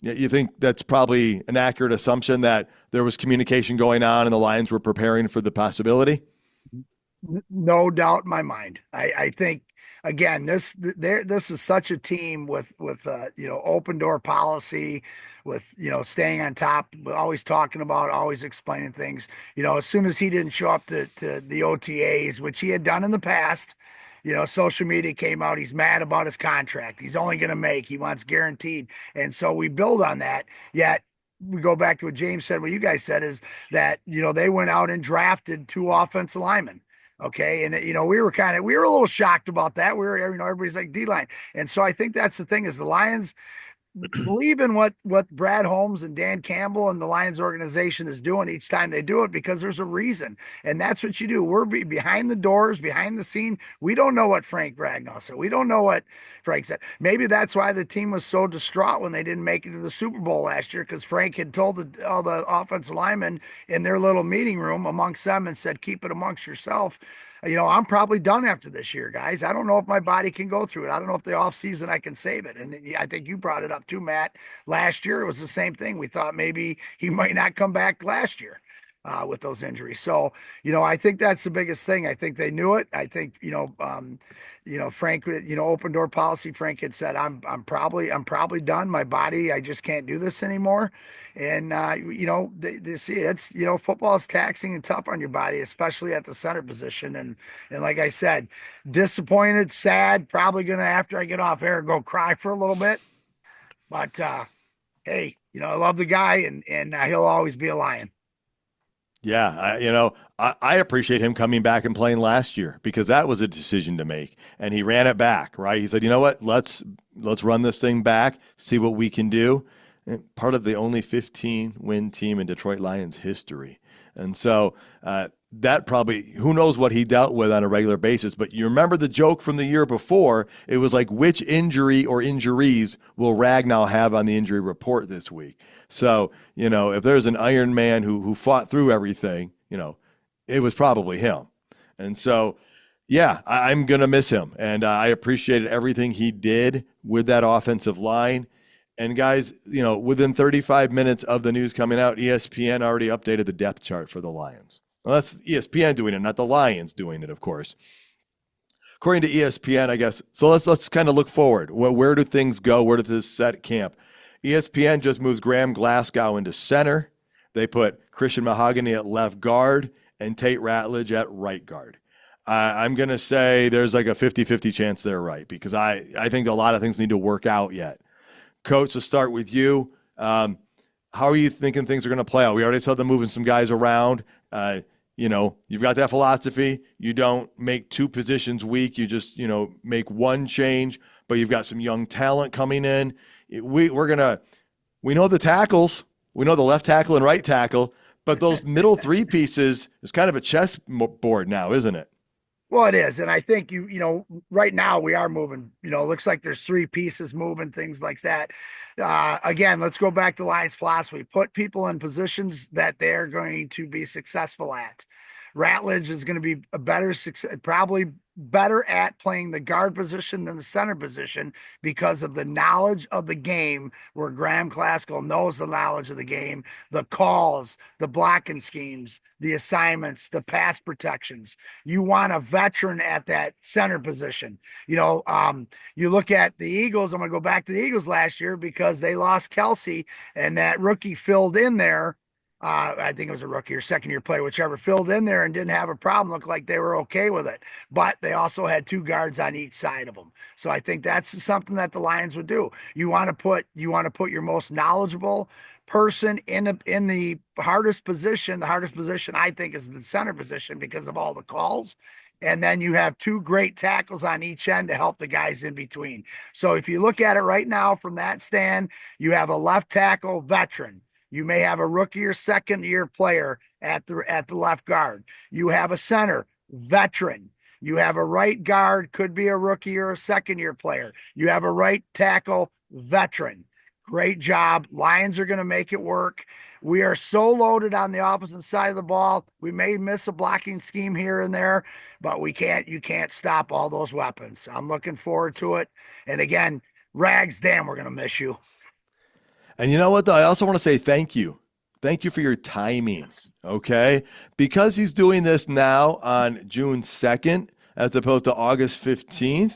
you think that's probably an accurate assumption that there was communication going on and the Lions were preparing for the possibility? No doubt in my mind. I think, again, this is such a team with open door policy, with staying on top, always talking about, always explaining things. As soon as he didn't show up to the OTAs, which he had done in the past, social media came out. He's mad about his contract. He's only going to make. He wants guaranteed, and so we build on that. Yet we go back to what James said. What you guys said is that they went out and drafted 2 offensive linemen. Okay. And, we were a little shocked about that. We were, everybody's like D-line. And so I think that's the thing is the Lions believe in what Brad Holmes and Dan Campbell and the Lions organization is doing each time they do it because there's a reason. And that's what you do. We're behind the doors, behind the scene. We don't know what Frank Ragnow said. We don't know what Frank said. Maybe that's why the team was so distraught when they didn't make it to the Super Bowl last year, because Frank had told all the offensive linemen in their little meeting room amongst them and said, keep it amongst yourself. I'm probably done after this year, guys. I don't know if my body can go through it. I don't know if the off season I can save it. And I think you brought it up too, Matt. Last year it was the same thing. We thought maybe he might not come back last year. With those injuries. So, I think that's the biggest thing. I think they knew it. I think, Frank, open door policy, Frank had said, I'm probably done. My body, I just can't do this anymore. And, they see it's, football is taxing and tough on your body, especially at the center position. And like I said, disappointed, sad, probably going to, after I get off air, go cry for a little bit. But, hey, I love the guy and he'll always be a Lion. Yeah, I appreciate him coming back and playing last year because that was a decision to make, and he ran it back, right? He said, "You know what? Let's run this thing back, see what we can do." And part of the only 15-win team in Detroit Lions history, and so that probably, who knows what he dealt with on a regular basis. But you remember the joke from the year before? It was like, which injury or injuries will Ragnow have on the injury report this week? So, if there's an Iron Man who fought through everything, it was probably him. And so, yeah, I'm going to miss him. And I appreciated everything he did with that offensive line. And guys, within 35 minutes of the news coming out, ESPN already updated the depth chart for the Lions. Well, that's ESPN doing it, not the Lions doing it, of course. According to ESPN, I guess. So let's kind of look forward. Where do things go? Where does this set camp? ESPN just moves Graham Glasgow into center. They put Christian Mahogany at left guard and Tate Ratledge at right guard. I'm going to say there's like a 50-50 chance they're right because I think a lot of things need to work out yet. Coach, to start with you, how are you thinking things are going to play out? We already saw them moving some guys around. You've got that philosophy. You don't make two positions weak. You just, make one change, but you've got some young talent coming in. We know the tackles. We know the left tackle and right tackle, but those middle three pieces is kind of a chessboard now, isn't it? Well, it is. And I think right now we are moving, looks like there's three pieces moving, things like that. Again, let's go back to Lions philosophy. Put people in positions that they're going to be successful at. Ratledge is going to be probably better at playing the guard position than the center position because of the knowledge of the game, where Graham Glasgow knows the knowledge of the game, the calls, the blocking schemes, the assignments, the pass protections. You want a veteran at that center position. You look at the Eagles. I'm going to go back to the Eagles last year because they lost Kelsey and that rookie filled in there. I think it was a rookie or second-year player, whichever, filled in there and didn't have a problem. Looked like they were okay with it. But they also had two guards on each side of them. So I think that's something that the Lions would do. You want to put your most knowledgeable person in the hardest position. The hardest position, I think, is the center position because of all the calls. And then you have two great tackles on each end to help the guys in between. So if you look at it right now from that stand, you have a left tackle veteran. You may have a rookie or second-year player at the left guard. You have a center, veteran. You have a right guard, could be a rookie or a second-year player. You have a right tackle, veteran. Great job. Lions are going to make it work. We are so loaded on the opposite side of the ball. We may miss a blocking scheme here and there, but you can't stop all those weapons. I'm looking forward to it. And again, Rags, damn, we're going to miss you. And you know what, though? I also want to say thank you. Thank you for your timing, okay? Because he's doing this now on June 2nd as opposed to August 15th,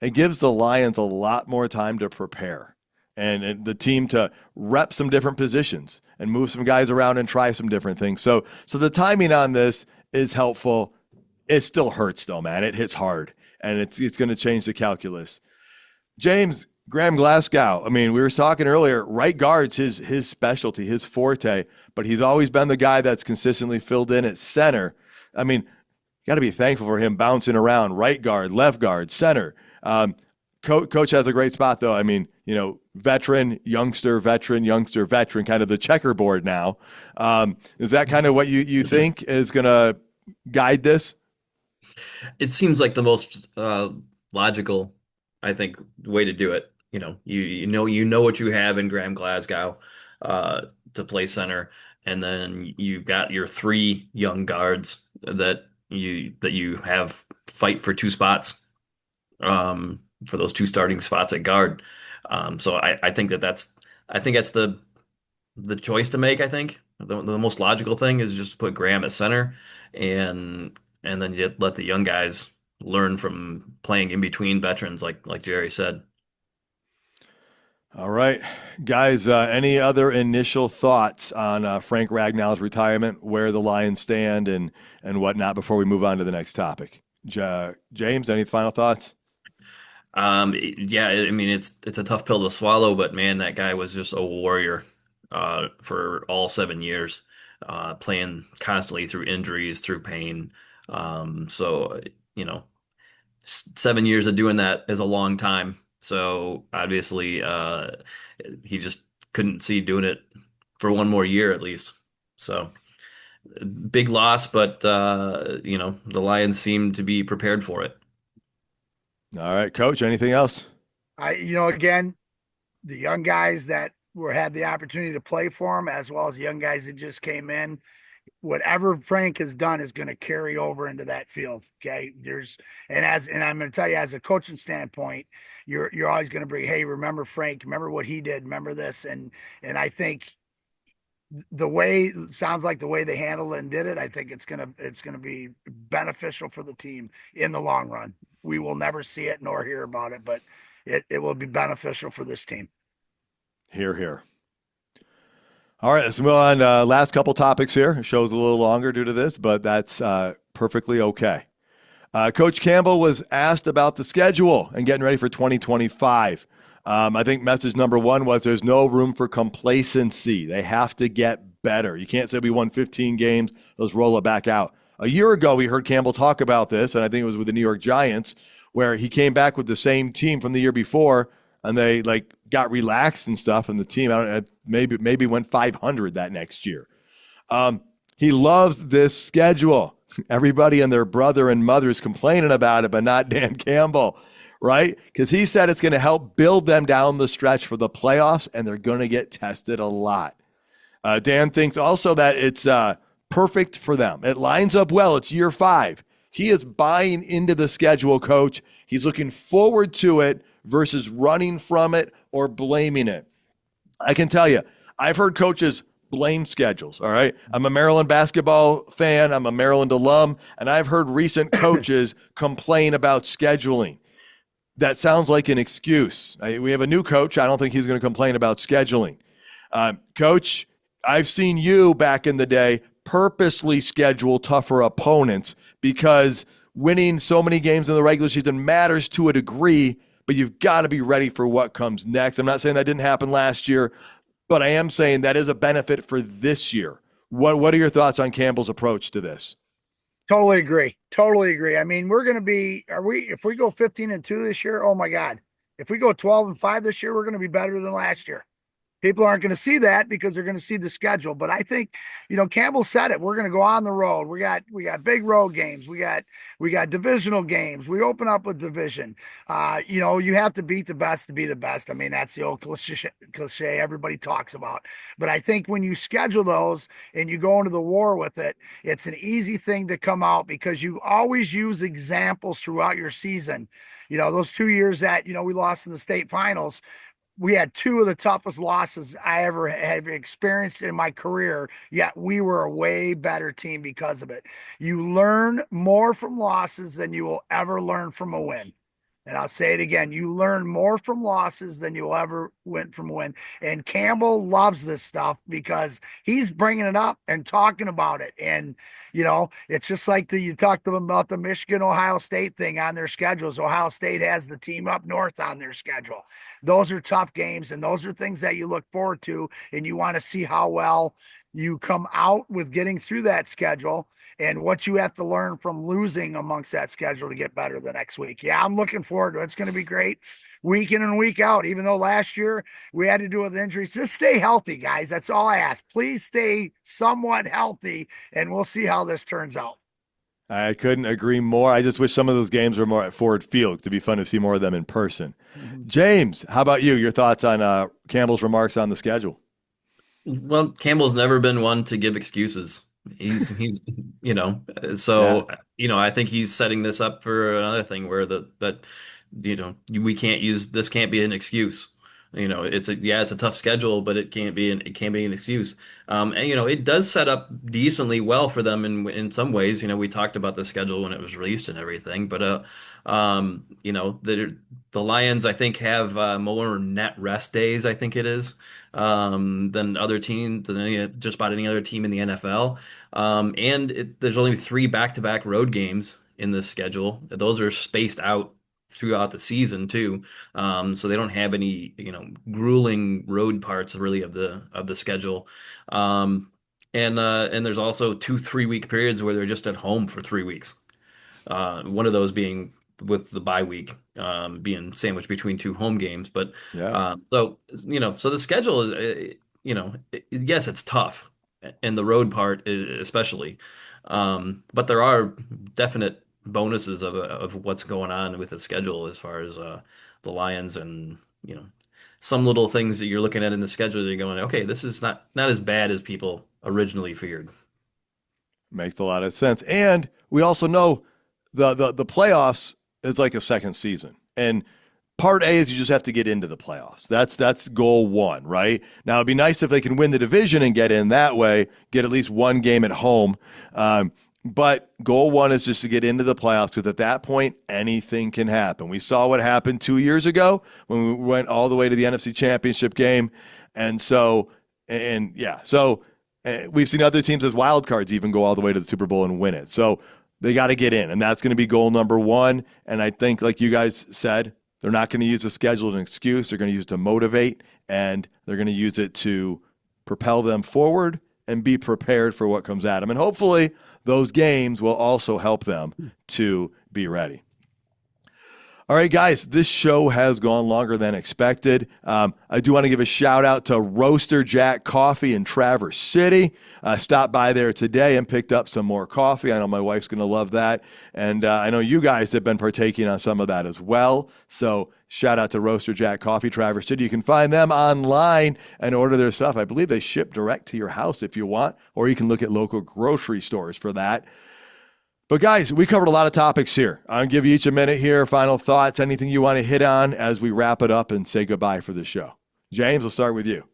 it gives the Lions a lot more time to prepare and the team to rep some different positions and move some guys around and try some different things. So the timing on this is helpful. It still hurts, though, man. It hits hard, and it's going to change the calculus. James, Graham Glasgow, I mean, we were talking earlier, right guard's his specialty, his forte, but he's always been the guy that's consistently filled in at center. I mean, you got to be thankful for him bouncing around right guard, left guard, center. Coach has a great spot, though. I mean, veteran, youngster, veteran, kind of the checkerboard now. Is that kind of what you think is going to guide this? It seems like the most logical, I think, way to do it. You know what you have in Graham Glasgow to play center, and then you've got your three young guards that you have fight for two spots, for those two starting spots at guard. So I think that's the choice to make. I think the most logical thing is just put Graham at center, and then you let the young guys learn from playing in between veterans, like Jerry said. All right, guys, any other initial thoughts on Frank Ragnow's retirement, where the Lions stand, and whatnot before we move on to the next topic? James, any final thoughts? Yeah, I mean it's a tough pill to swallow, but man, that guy was just a warrior for all 7 years, playing constantly through injuries, through pain. So you know, 7 years of doing that is a long time. So obviously, he just couldn't see doing it for one more year at least. So big loss, but the Lions seem to be prepared for it. All right, Coach, anything else? Again, the young guys that had the opportunity to play for him, as well as the young guys that just came in, whatever Frank has done is going to carry over into that field. Okay. And I'm going to tell you, as a coaching standpoint, you're always going to bring, hey, remember Frank, remember what he did, remember this. And I think sounds like the way they handled it and did it, I think it's going to be beneficial for the team in the long run. We will never see it nor hear about it, but it will be beneficial for this team. Hear, hear. All right, let's move on. Last couple topics here. Show's a little longer due to this, but that's perfectly okay. Coach Campbell was asked about the schedule and getting ready for 2025. I think message number one was there's no room for complacency. They have to get better. You can't say we won 15 games, let's roll it back out. A year ago, we heard Campbell talk about this, and I think it was with the New York Giants, where he came back with the same team from the year before, and they got relaxed and stuff, and the team, I don't know, maybe went 500 that next year. He loves this schedule. Everybody and their brother and mother is complaining about it, but not Dan Campbell, right? Because he said it's going to help build them down the stretch for the playoffs, and they're going to get tested a lot. Dan thinks also that it's perfect for them. It lines up well. It's year 5. He is buying into the schedule, Coach. He's looking forward to it versus running from it or blaming it. I can tell you, I've heard coaches blame schedules, all right? I'm a Maryland basketball fan. I'm a Maryland alum, and I've heard recent coaches complain about scheduling. That sounds like an excuse. We have a new coach. I don't think he's going to complain about scheduling. Coach, I've seen you back in the day purposely schedule tougher opponents because winning so many games in the regular season matters to a degree, but you've got to be ready for what comes next. I'm not saying that didn't happen last year, but I am saying that is a benefit for this year. What are your thoughts on Campbell's approach to this? Totally agree. I mean, if we go 15-2 this year, oh my God. If we go 12-5 this year, we're going to be better than last year. People aren't going to see that because they're going to see the schedule. But I think, Campbell said it. We're going to go on the road. We got big road games. We got divisional games. We open up with division. You have to beat the best to be the best. I mean, that's the old cliche everybody talks about. But I think when you schedule those and you go into the war with it, it's an easy thing to come out because you always use examples throughout your season. Those 2 years that, we lost in the state finals, we had 2 of the toughest losses I ever have experienced in my career, yet we were a way better team because of it. You learn more from losses than you will ever learn from a win. And I'll say it again, you learn more from losses than you'll ever win from a win. And Campbell loves this stuff because he's bringing it up and talking about it. And, it's just like you talked to them about the Michigan-Ohio State thing on their schedules. Ohio State has the team up north on their schedule. Those are tough games, and those are things that you look forward to, and you want to see how well you come out with getting through that schedule and what you have to learn from losing amongst that schedule to get better the next week. Yeah, I'm looking forward to it. It's going to be great week in and week out, even though last year we had to do with injuries. Just stay healthy, guys. That's all I ask. Please stay somewhat healthy, and we'll see how this turns out. I couldn't agree more. I just wish some of those games were more at Ford Field. It'd be fun to see more of them in person. Mm-hmm. James, how about you? Your thoughts on Campbell's remarks on the schedule? Well, Campbell's never been one to give excuses. He's So, I think he's setting this up for another thing where we this can't be an excuse. It's a tough schedule, but it can't be an excuse. And it does set up decently well for them in some ways. We talked about the schedule when it was released and everything, but the Lions I think have more net rest days, I think it is, than other teams, than just about any other team in the NFL. And there's only 3 back-to-back road games in this schedule. Those are spaced out throughout the season too. So they don't have any, grueling road parts really of the schedule. And there's also 2 3-week periods where they're just at home for 3 weeks. One of those being with the bye week being sandwiched between 2 home games. But so the schedule is, yes, it's tough, and the road part especially. But there are definite bonuses of what's going on with the schedule as far as the Lions, and some little things that you're looking at in the schedule that you're going, okay, this is not as bad as people originally feared. Makes a lot of sense. And we also know the playoffs is like a second season. And part A is you just have to get into the playoffs. That's goal 1, right? Now it'd be nice if they can win the division and get in that way, get at least 1 game at home. But goal 1 is just to get into the playoffs, because at that point, anything can happen. We saw what happened 2 years ago when we went all the way to the NFC Championship game. And we've seen other teams as wild cards even go all the way to the Super Bowl and win it. So they got to get in, and that's going to be goal number 1. And I think, like you guys said, they're not going to use the schedule as an excuse. They're going to use it to motivate, and they're going to use it to propel them forward and be prepared for what comes at them. And hopefully those games will also help them to be ready. All right, guys, this show has gone longer than expected. I do want to give a shout out to Roaster Jack Coffee in Traverse City. Stopped by there today and picked up some more coffee. I know my wife's going to love that. And I know you guys have been partaking on some of that as well. So shout out to Roaster Jack Coffee, Traverse City. You can find them online and order their stuff. I believe they ship direct to your house if you want, or you can look at local grocery stores for that. But guys, we covered a lot of topics here. I'll give you each a minute here. Final thoughts, anything you want to hit on as we wrap it up and say goodbye for the show. James, we'll start with you.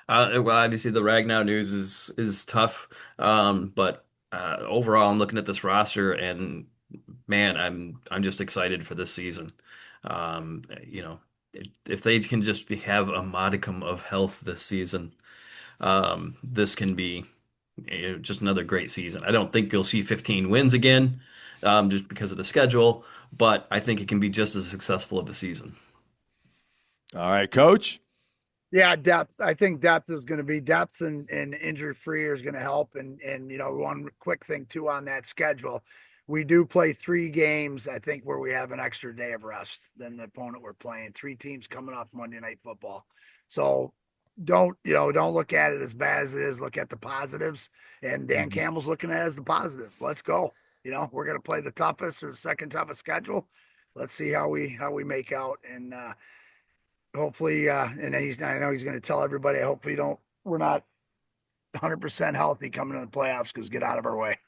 Well, obviously the Ragnow news is tough. But overall, I'm looking at this roster, and man, I'm just excited for this season. If they can just have a modicum of health this season, this can be just another great season. I don't think you'll see 15 wins again, just because of the schedule, but I think it can be just as successful of a season. All right, Coach. Yeah, depth. I think depth is going to be depth, and injury free is going to help. And one quick thing too on that schedule, we do play 3 games, I think, where we have an extra day of rest than the opponent we're playing. 3 teams coming off Monday Night Football. So don't look at it as bad as it is. Look at the positives, and Dan Campbell's looking at it as the positives. Let's go. We're going to play the toughest or the second toughest schedule. Let's see how we make out. And hopefully, and I know he's going to tell everybody, hopefully we're not 100% healthy coming in the playoffs, because get out of our way.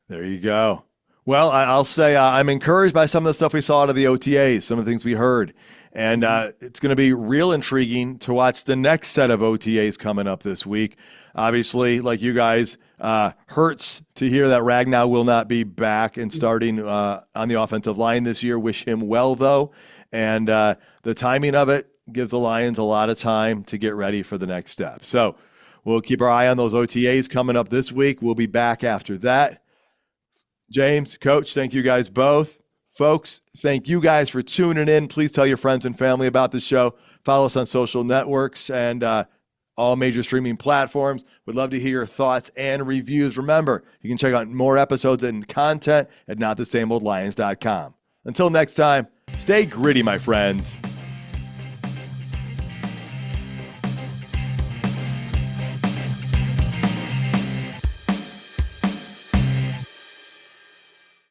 There you go. Well, I'll say I'm encouraged by some of the stuff we saw out of the OTAs, some of the things we heard. And it's going to be real intriguing to watch the next set of OTAs coming up this week. Obviously, like you guys, hurts to hear that Ragnow will not be back and starting on the offensive line this year. Wish him well, though. And the timing of it gives the Lions a lot of time to get ready for the next step. So we'll keep our eye on those OTAs coming up this week. We'll be back after that. James, Coach, thank you guys both. Folks, thank you guys for tuning in. Please tell your friends and family about the show. Follow us on social networks and all major streaming platforms. We'd love to hear your thoughts and reviews. Remember, you can check out more episodes and content at notthesameoldlions.com. Until next time, stay gritty, my friends.